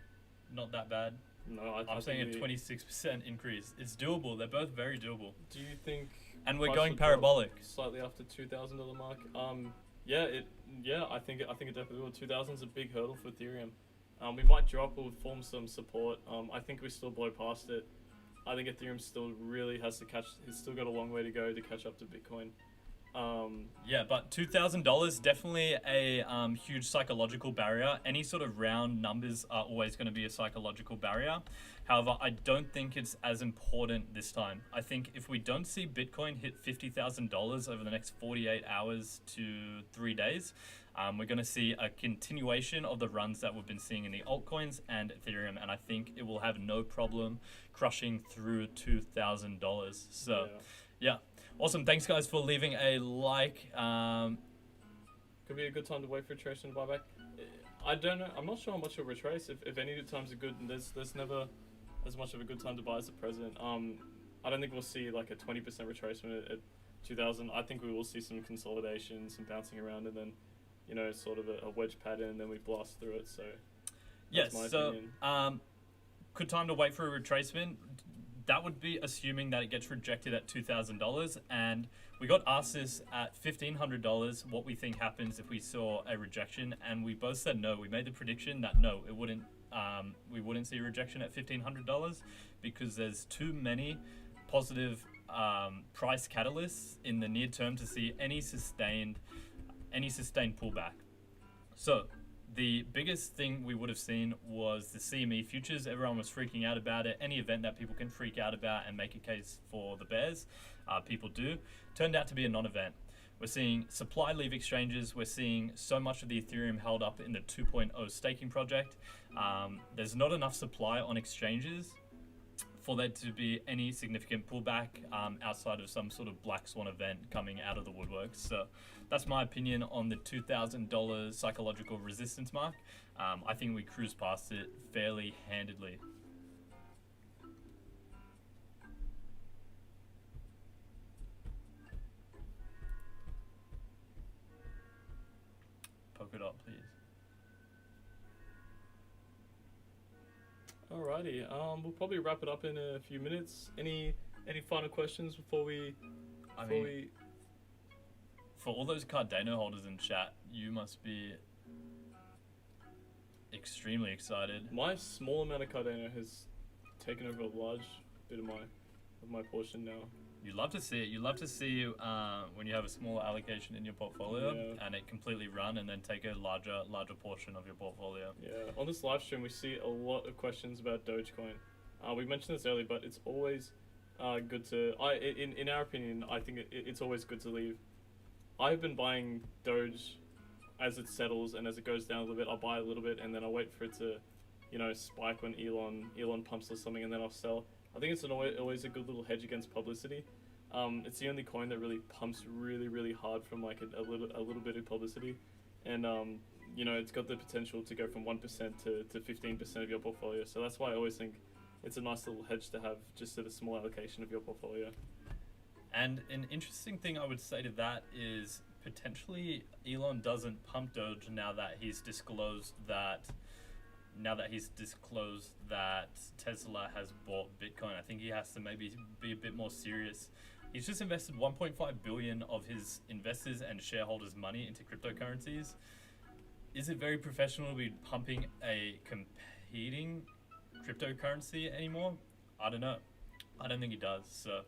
not that bad.
No,
I'm saying a 26% increase. It's doable. They're both very doable.
Do you think?
And we're going parabolic.
Slightly after $2,000 mark. I think it definitely will. 2,000 is a big hurdle for Ethereum. We might drop or form some support. I think we still blow past it. I think Ethereum still really has to it's still got a long way to go to catch up to Bitcoin.
Yeah, but $2,000 definitely a huge psychological barrier. Any sort of round numbers are always going to be a psychological barrier. However, I don't think it's as important this time. I think if we don't see Bitcoin hit $50,000 over the next 48 hours to 3 days, we're going to see a continuation of the runs that we've been seeing in the altcoins and Ethereum, and I think it will have no problem crushing through $2,000. So, yeah. Awesome. Thanks, guys, for leaving a like.
Could be a good time to wait for a retrace and buyback. I don't know. I'm not sure how much it'll retrace. If any good times are good, and there's never as much of a good time to buy as the present. I don't think we'll see like a 20% retracement at 2,000. I think we will see some consolidation, some bouncing around, and then, sort of a wedge pattern, and then we blast through it. So,
yes. So, good time to wait for a retracement. That would be assuming that it gets rejected at $2,000, and we got asked this at $1,500 what we think happens if we saw a rejection, and we both said no. We made the prediction that no, it wouldn't. We wouldn't see a rejection at $1,500 because there's too many positive price catalysts in the near term to see any sustained pullback. So, the biggest thing we would have seen was the CME futures. Everyone was freaking out about it. Any event that people can freak out about and make a case for the bears, people do. Turned out to be a non-event. We're seeing supply leave exchanges. We're seeing so much of the Ethereum held up in the 2.0 staking project. There's not enough supply on exchanges for there to be any significant pullback outside of some sort of black swan event coming out of the woodwork. So that's my opinion on the $2,000 psychological resistance mark. I think we cruise past it fairly handedly. Polkadot, please.
Alrighty, we'll probably wrap it up in a few minutes. Any final questions before we?
For all those Cardano holders in chat, you must be extremely excited.
My small amount of Cardano has taken over a large bit of my portion now.
You love to see it. You love to see when you have a smaller allocation in your portfolio and it completely run and then take a larger portion of your portfolio.
Yeah. On this live stream, we see a lot of questions about Dogecoin. We mentioned this earlier, but it's always good to. In our opinion, I think it's always good to leave. I've been buying Doge as it settles and as it goes down a little bit. I'll buy a little bit and then I'll wait for it to, spike when Elon pumps or something, and then I'll sell. I think it's always a good little hedge against publicity. It's the only coin that really pumps really, really hard from like a little bit of publicity, and it's got the potential to go from 1% to 15% of your portfolio. So that's why I always think it's a nice little hedge to have just at a small allocation of your portfolio.
And an interesting thing I would say to that is potentially Elon doesn't pump Doge now that he's disclosed that Tesla has bought Bitcoin. I think he has to maybe be a bit more serious. He's just invested 1.5 billion of his investors and shareholders' money into cryptocurrencies. Is it very professional to be pumping a competing cryptocurrency anymore? I don't know. I don't think he does. So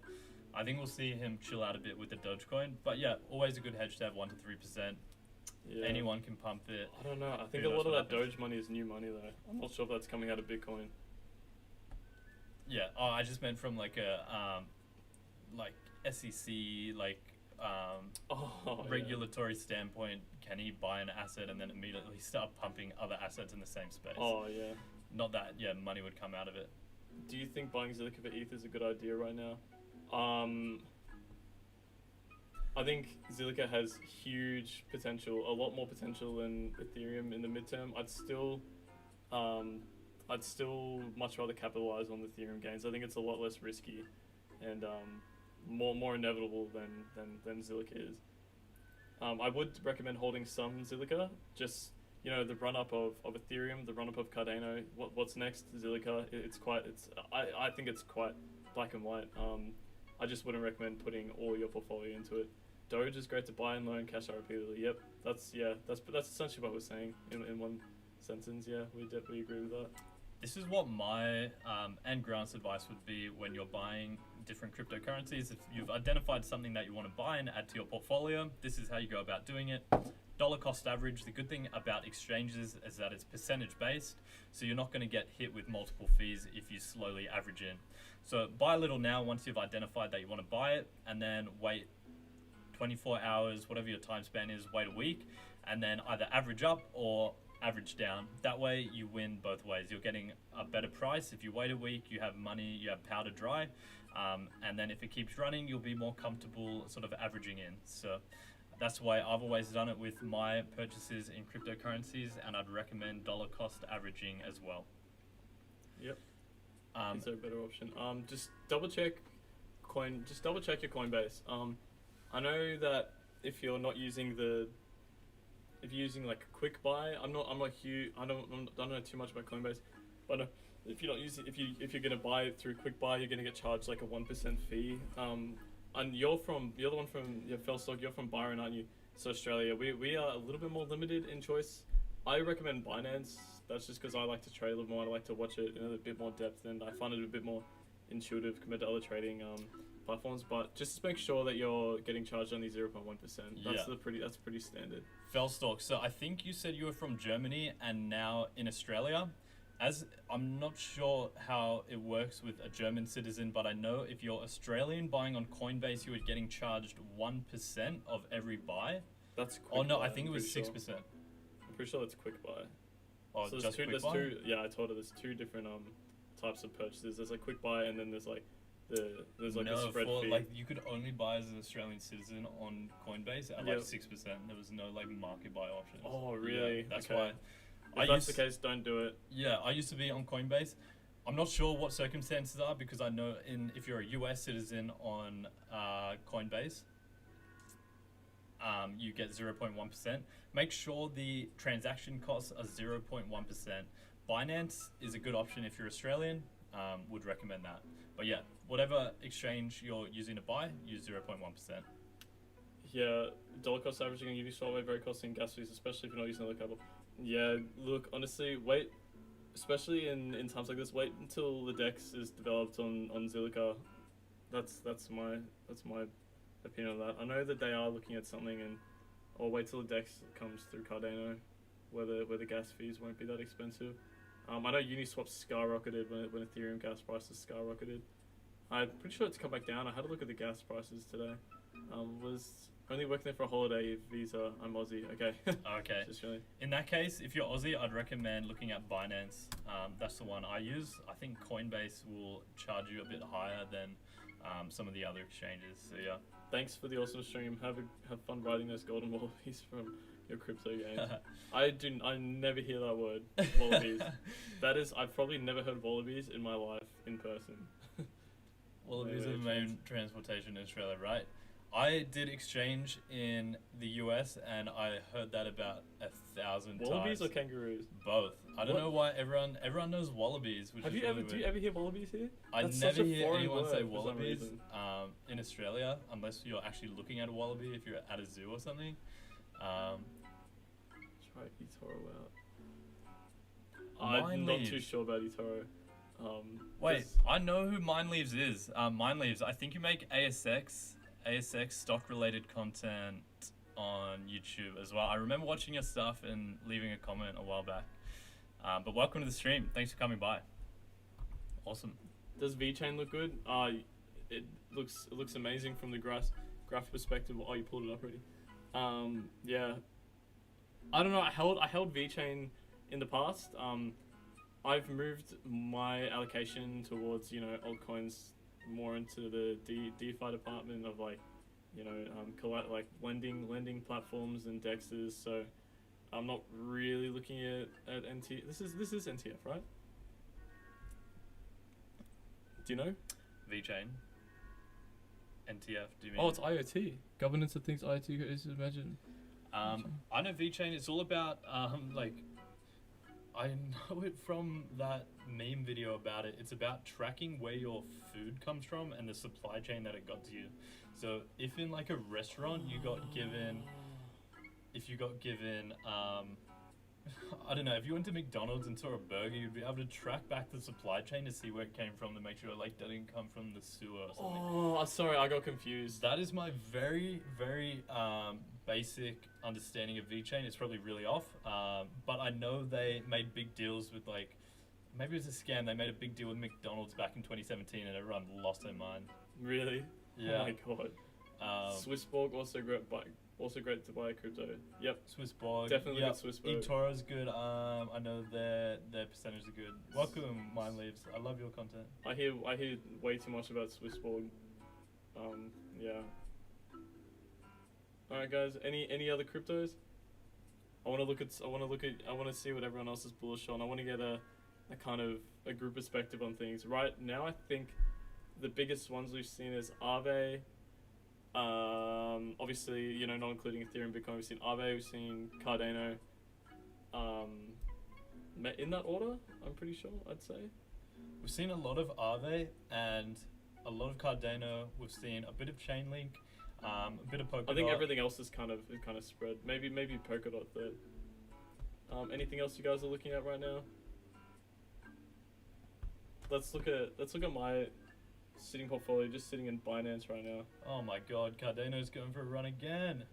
I think we'll see him chill out a bit with the Dogecoin. But yeah, always a good hedge to have 1 to 3%.
Yeah.
Anyone can pump it.
I don't know. I think a lot of that Doge money is new money though. I'm not sure if that's coming out of Bitcoin.
Yeah. Oh, I just meant from like a like SEC regulatory standpoint. Can he buy an asset and then immediately start pumping other assets in the same space?
Oh yeah.
Not that money would come out of it.
Do you think buying Zilliqa for ETH is a good idea right now? I think Zilliqa has huge potential, a lot more potential than Ethereum in the midterm. I'd still much rather capitalize on the Ethereum gains. I think it's a lot less risky and more inevitable than Zilliqa is. I would recommend holding some Zilliqa, just the run up of Ethereum, the run up of Cardano. What's next? Zilliqa. I think it's quite black and white. I just wouldn't recommend putting all your portfolio into it. Doge is great to buy and loan cash out repeatedly. Yep, that's essentially what we're saying in one sentence. Yeah, we definitely agree with that.
This is what my and Grant's advice would be when you're buying different cryptocurrencies. If you've identified something that you want to buy and add to your portfolio, this is how you go about doing it. Dollar cost average. The good thing about exchanges is that it's percentage based, so you're not going to get hit with multiple fees if you slowly average in. So buy a little now once you've identified that you want to buy it, and then wait 24 hours, whatever your time span is, wait a week, and then either average up or average down. That way you win both ways. You're getting a better price. If you wait a week, you have money, you have powder dry, and then if it keeps running, you'll be more comfortable sort of averaging in. So that's why I've always done it with my purchases in cryptocurrencies, and I'd recommend dollar cost averaging as well.
Yep. Is there a better option? Just double check your Coinbase. I know that if you're using like quick buy, I'm not huge. I don't know too much about Coinbase, but if you're gonna buy it through quick buy, you're gonna get charged like a 1% fee. And you're the one from Felstock. You're from Byron, aren't you? So Australia, we are a little bit more limited in choice. I recommend Binance. That's just because I like to trade a little more. I like to watch it in a bit more depth, and I find it a bit more intuitive compared to other trading platforms. But just make sure that you're getting charged only 0.1%. That's pretty standard.
Felstock. So I think you said you were from Germany and now in Australia. As I'm not sure how it works with a German citizen, but I know if you're Australian buying on Coinbase, you were getting charged 1% of every buy.
That's quick
Oh no,
buy,
I think it was 6%.
I'm pretty sure that's quick buy.
Oh,
so
just quick buy?
I told her there's two different types of purchases. There's like quick buy, and then there's like a spread fee.
Like you could only buy as an Australian citizen on Coinbase at like 6%. There was no like market buy options.
Oh really?
Yeah, that's
okay.
why.
If that's the case, don't do it.
Yeah, I used to be on Coinbase. I'm not sure what circumstances are because I know if you're a US citizen on Coinbase, you get 0.1%. Make sure the transaction costs are 0.1%. Binance is a good option if you're Australian. Would recommend that. But yeah, whatever exchange you're using to buy, use 0.1%.
Yeah, dollar cost averaging on Uniswap are very costly in gas fees, especially if you're not using another couple. Yeah, look, honestly, wait, especially in times like this, wait until the DEX is developed on Zilliqa. That's my opinion on that. I know that they are looking at something, or wait till the DEX comes through Cardano, where the gas fees won't be that expensive. I know Uniswap skyrocketed when Ethereum gas prices skyrocketed. I'm pretty sure it's come back down. I had a look at the gas prices today. Was only working there for a holiday visa. I'm Aussie. Okay.
Okay.
Just really.
In that case, if you're Aussie, I'd recommend looking at Binance. That's the one I use. I think Coinbase will charge you a bit higher than some of the other exchanges. So yeah.
Thanks for the awesome stream. Have fun riding those golden wallabies from your crypto games. I never hear that word, wallabies. I've probably never heard wallabies in my life in person.
Wallabies are the main transportation in Australia, right? I did exchange in the US, and I heard that about 1,000
Wallabies
times.
or kangaroos?
Both. I don't
What?
know why everyone knows wallabies, which
Have
is
you
really
ever? Do
weird.
you ever hear wallabies here?
I
That's
never
such a
hear
foreign
anyone
word
say
for some
wallabies
reason.
in Australia, unless you're actually looking at a wallaby if you're at a zoo or something.
Try eToro out. I'm not too
Leaves.
sure about eToro.
Wait,
'Cause-
I know who Mind Leaves is. Mind Leaves, I think you make ASX stock related content on YouTube as well. I remember watching your stuff and leaving a comment a while back. But welcome to the stream. Thanks for coming by. Awesome.
Does VeChain look good? It looks amazing from the graph perspective. Oh, you pulled it up already. Yeah. I don't know. I held VeChain in the past. I've moved my allocation towards altcoins more into the DeFi department of like lending platforms and dexes. So I'm not really looking at NT. This is NTF, right? Do you know?
VeChain. NTF, do you mean?
Oh, it's IoT. Governance of things IoT is imagined.
I know VeChain, it's all about, I know it from that meme video about it. It's about tracking where your food comes from and the supply chain that it got to you. So if in like a restaurant you got given, I don't know, if you went to McDonald's and saw a burger, you'd be able to track back the supply chain to see where it came from to make sure like that didn't come from the sewer or something.
Oh, sorry, I got confused.
That is my very, very basic understanding of VeChain. It's probably really off, but I know they made big deals with like, maybe it was a scam. They made a big deal with McDonald's back in 2017 and everyone lost their mind.
Really?
Yeah.
Oh my god. Swissborg also great to buy crypto. Yep.
Swissborg.
Definitely
yep.
good Swissborg.
eToro's good. I know their percentages are good. Welcome, Mind Leaves. I love your content.
I hear way too much about Swissborg. Yeah. All right, guys. Any other cryptos? I want to see what everyone else is bullish on. I want to get a kind of a group perspective on things. Right now, I think the biggest ones we've seen is Aave. Obviously, not including Ethereum, Bitcoin. We've seen Aave, we've seen Cardano. In that order, I'm pretty sure. I'd say
We've seen a lot of Aave and a lot of Cardano. We've seen a bit of Chainlink, a bit of Polkadot.
I think everything else is kind of spread. Maybe Polkadot third. Anything else you guys are looking at right now? Let's look at my sitting portfolio, just sitting in Binance right now.
Oh my god, Cardano's going for a run again.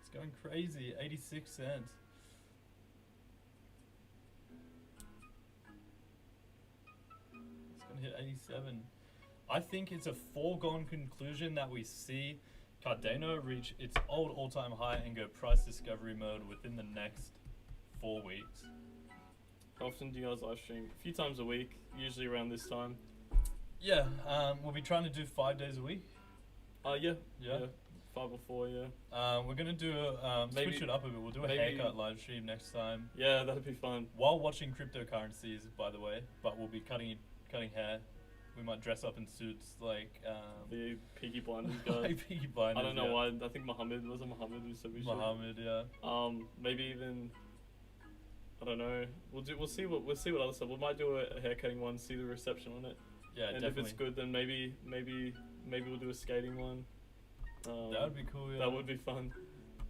It's going crazy, 86 cents. It's going to hit 87. I think it's a foregone conclusion that we see Cardano reach its old all-time high and go price discovery mode within the next 4 weeks.
How often do you guys live stream? A few times a week, usually around this time.
Yeah, we'll be trying to do 5 days a week.
Yeah. 5 or 4, yeah.
We're gonna do switch it up a bit. We'll do a haircut live stream next time.
Yeah, that'd be fun.
While watching Cryptocurrencies, by the way, but we'll be cutting hair. We might dress up in suits like
the Peaky Blinders guys.
like Peaky Blinders.
I don't know why. I think Mohammed who said we should.
Mohammed, yeah.
Maybe even. I don't know. We'll see what other stuff. We might do a haircutting one. See the reception on it.
Yeah,
and
definitely.
if it's good, then maybe we'll do a skating one.
That would be cool. Yeah.
That would be fun,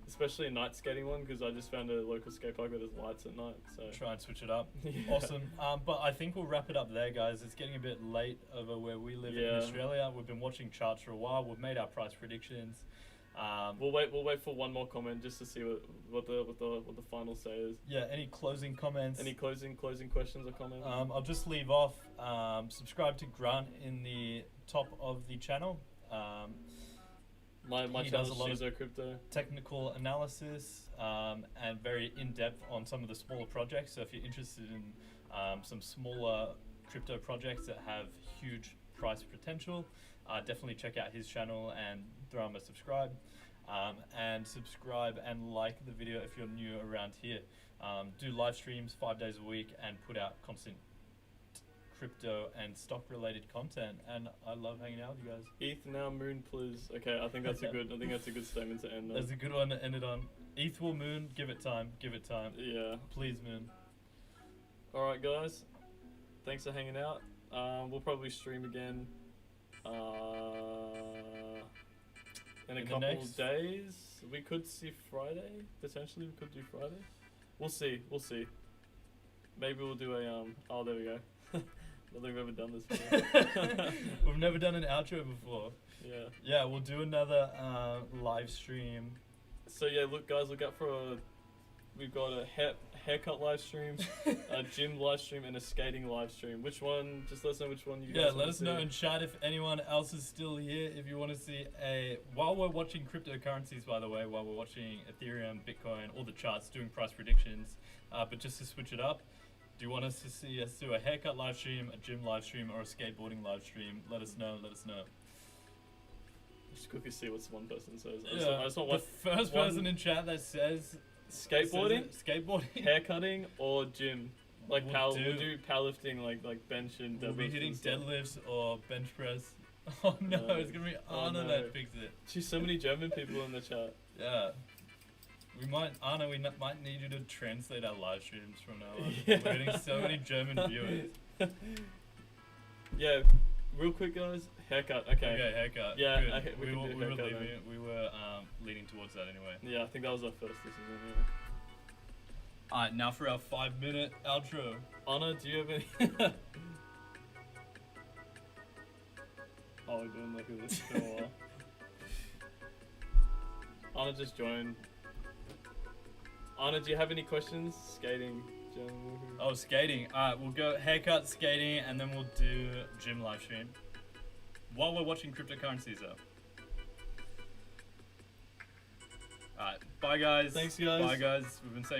especially a night skating one because I just found a local skate park that has lights at night. So
try and switch it up.
Yeah.
Awesome. But I think we'll wrap it up there, guys. It's getting a bit late over where we live in Australia. We've been watching charts for a while. We've made our price predictions.
We'll wait for one more comment just to see what the final say is.
Yeah. Any closing comments?
Any closing questions or comments?
I'll just leave off. Subscribe to Grant in the top of the channel.
My
he
channel
does
is
a lot of
ShizoCrypto.
technical analysis and very in-depth on some of the smaller projects. So if you're interested in some smaller crypto projects that have huge price potential, definitely check out his channel and throw him a subscribe. And subscribe and like the video if you're new around here. Do live streams 5 days a week and put out constant crypto and stock related content, and I love hanging out with you guys.
ETH now, moon please. Okay, I think that's a good statement to end on.
That's a good one to end it on. ETH will moon, give it time.
Yeah.
Please moon.
Alright guys, thanks for hanging out. We'll probably stream again in a couple of days. We could see Friday, potentially we could do Friday. We'll see. Maybe we'll do a oh there we go. I don't think we've ever done this before.
We've never done an outro before.
Yeah.
Yeah, we'll do another live stream.
So yeah, look guys, look out for we've got a haircut live stream, a gym live stream, and a skating live stream. Which one? Just let us know which one you guys want to see.
Yeah, let us know in chat if anyone else is still here. If you want to see while we're watching cryptocurrencies, by the way, while we're watching Ethereum, Bitcoin, all the charts, doing price predictions, but just to switch it up, do you want us to see us do a haircut live stream, a gym live stream, or a skateboarding live stream? Let us know.
Just quickly see what one person says.
I just want the first person in chat that says
skateboarding, haircutting, or gym. Like we'll do powerlifting, like bench and deadlift.
We'll be hitting deadlifts or bench press. Oh no, it's gonna be Anna that picks it.
She's so many German people in the chat.
Yeah. Anna, we might need you to translate our live streams from now on.
Yeah.
We're getting so many German viewers.
Yeah, real quick guys, haircut. Okay,
haircut.
Yeah,
we were leaning towards that anyway.
Yeah, I think that was our first decision anyway.
Alright, now for our 5-minute outro.
Anna, do you have any... Oh, we're doing like this for a while. Anna just joined. Anna, do you have any questions? Skating, gym.
Oh, skating. Alright, we'll go haircut, skating, and then we'll do gym live stream. While we're watching cryptocurrencies though. Alright, bye guys.
Thanks guys.
Bye guys. We've been saying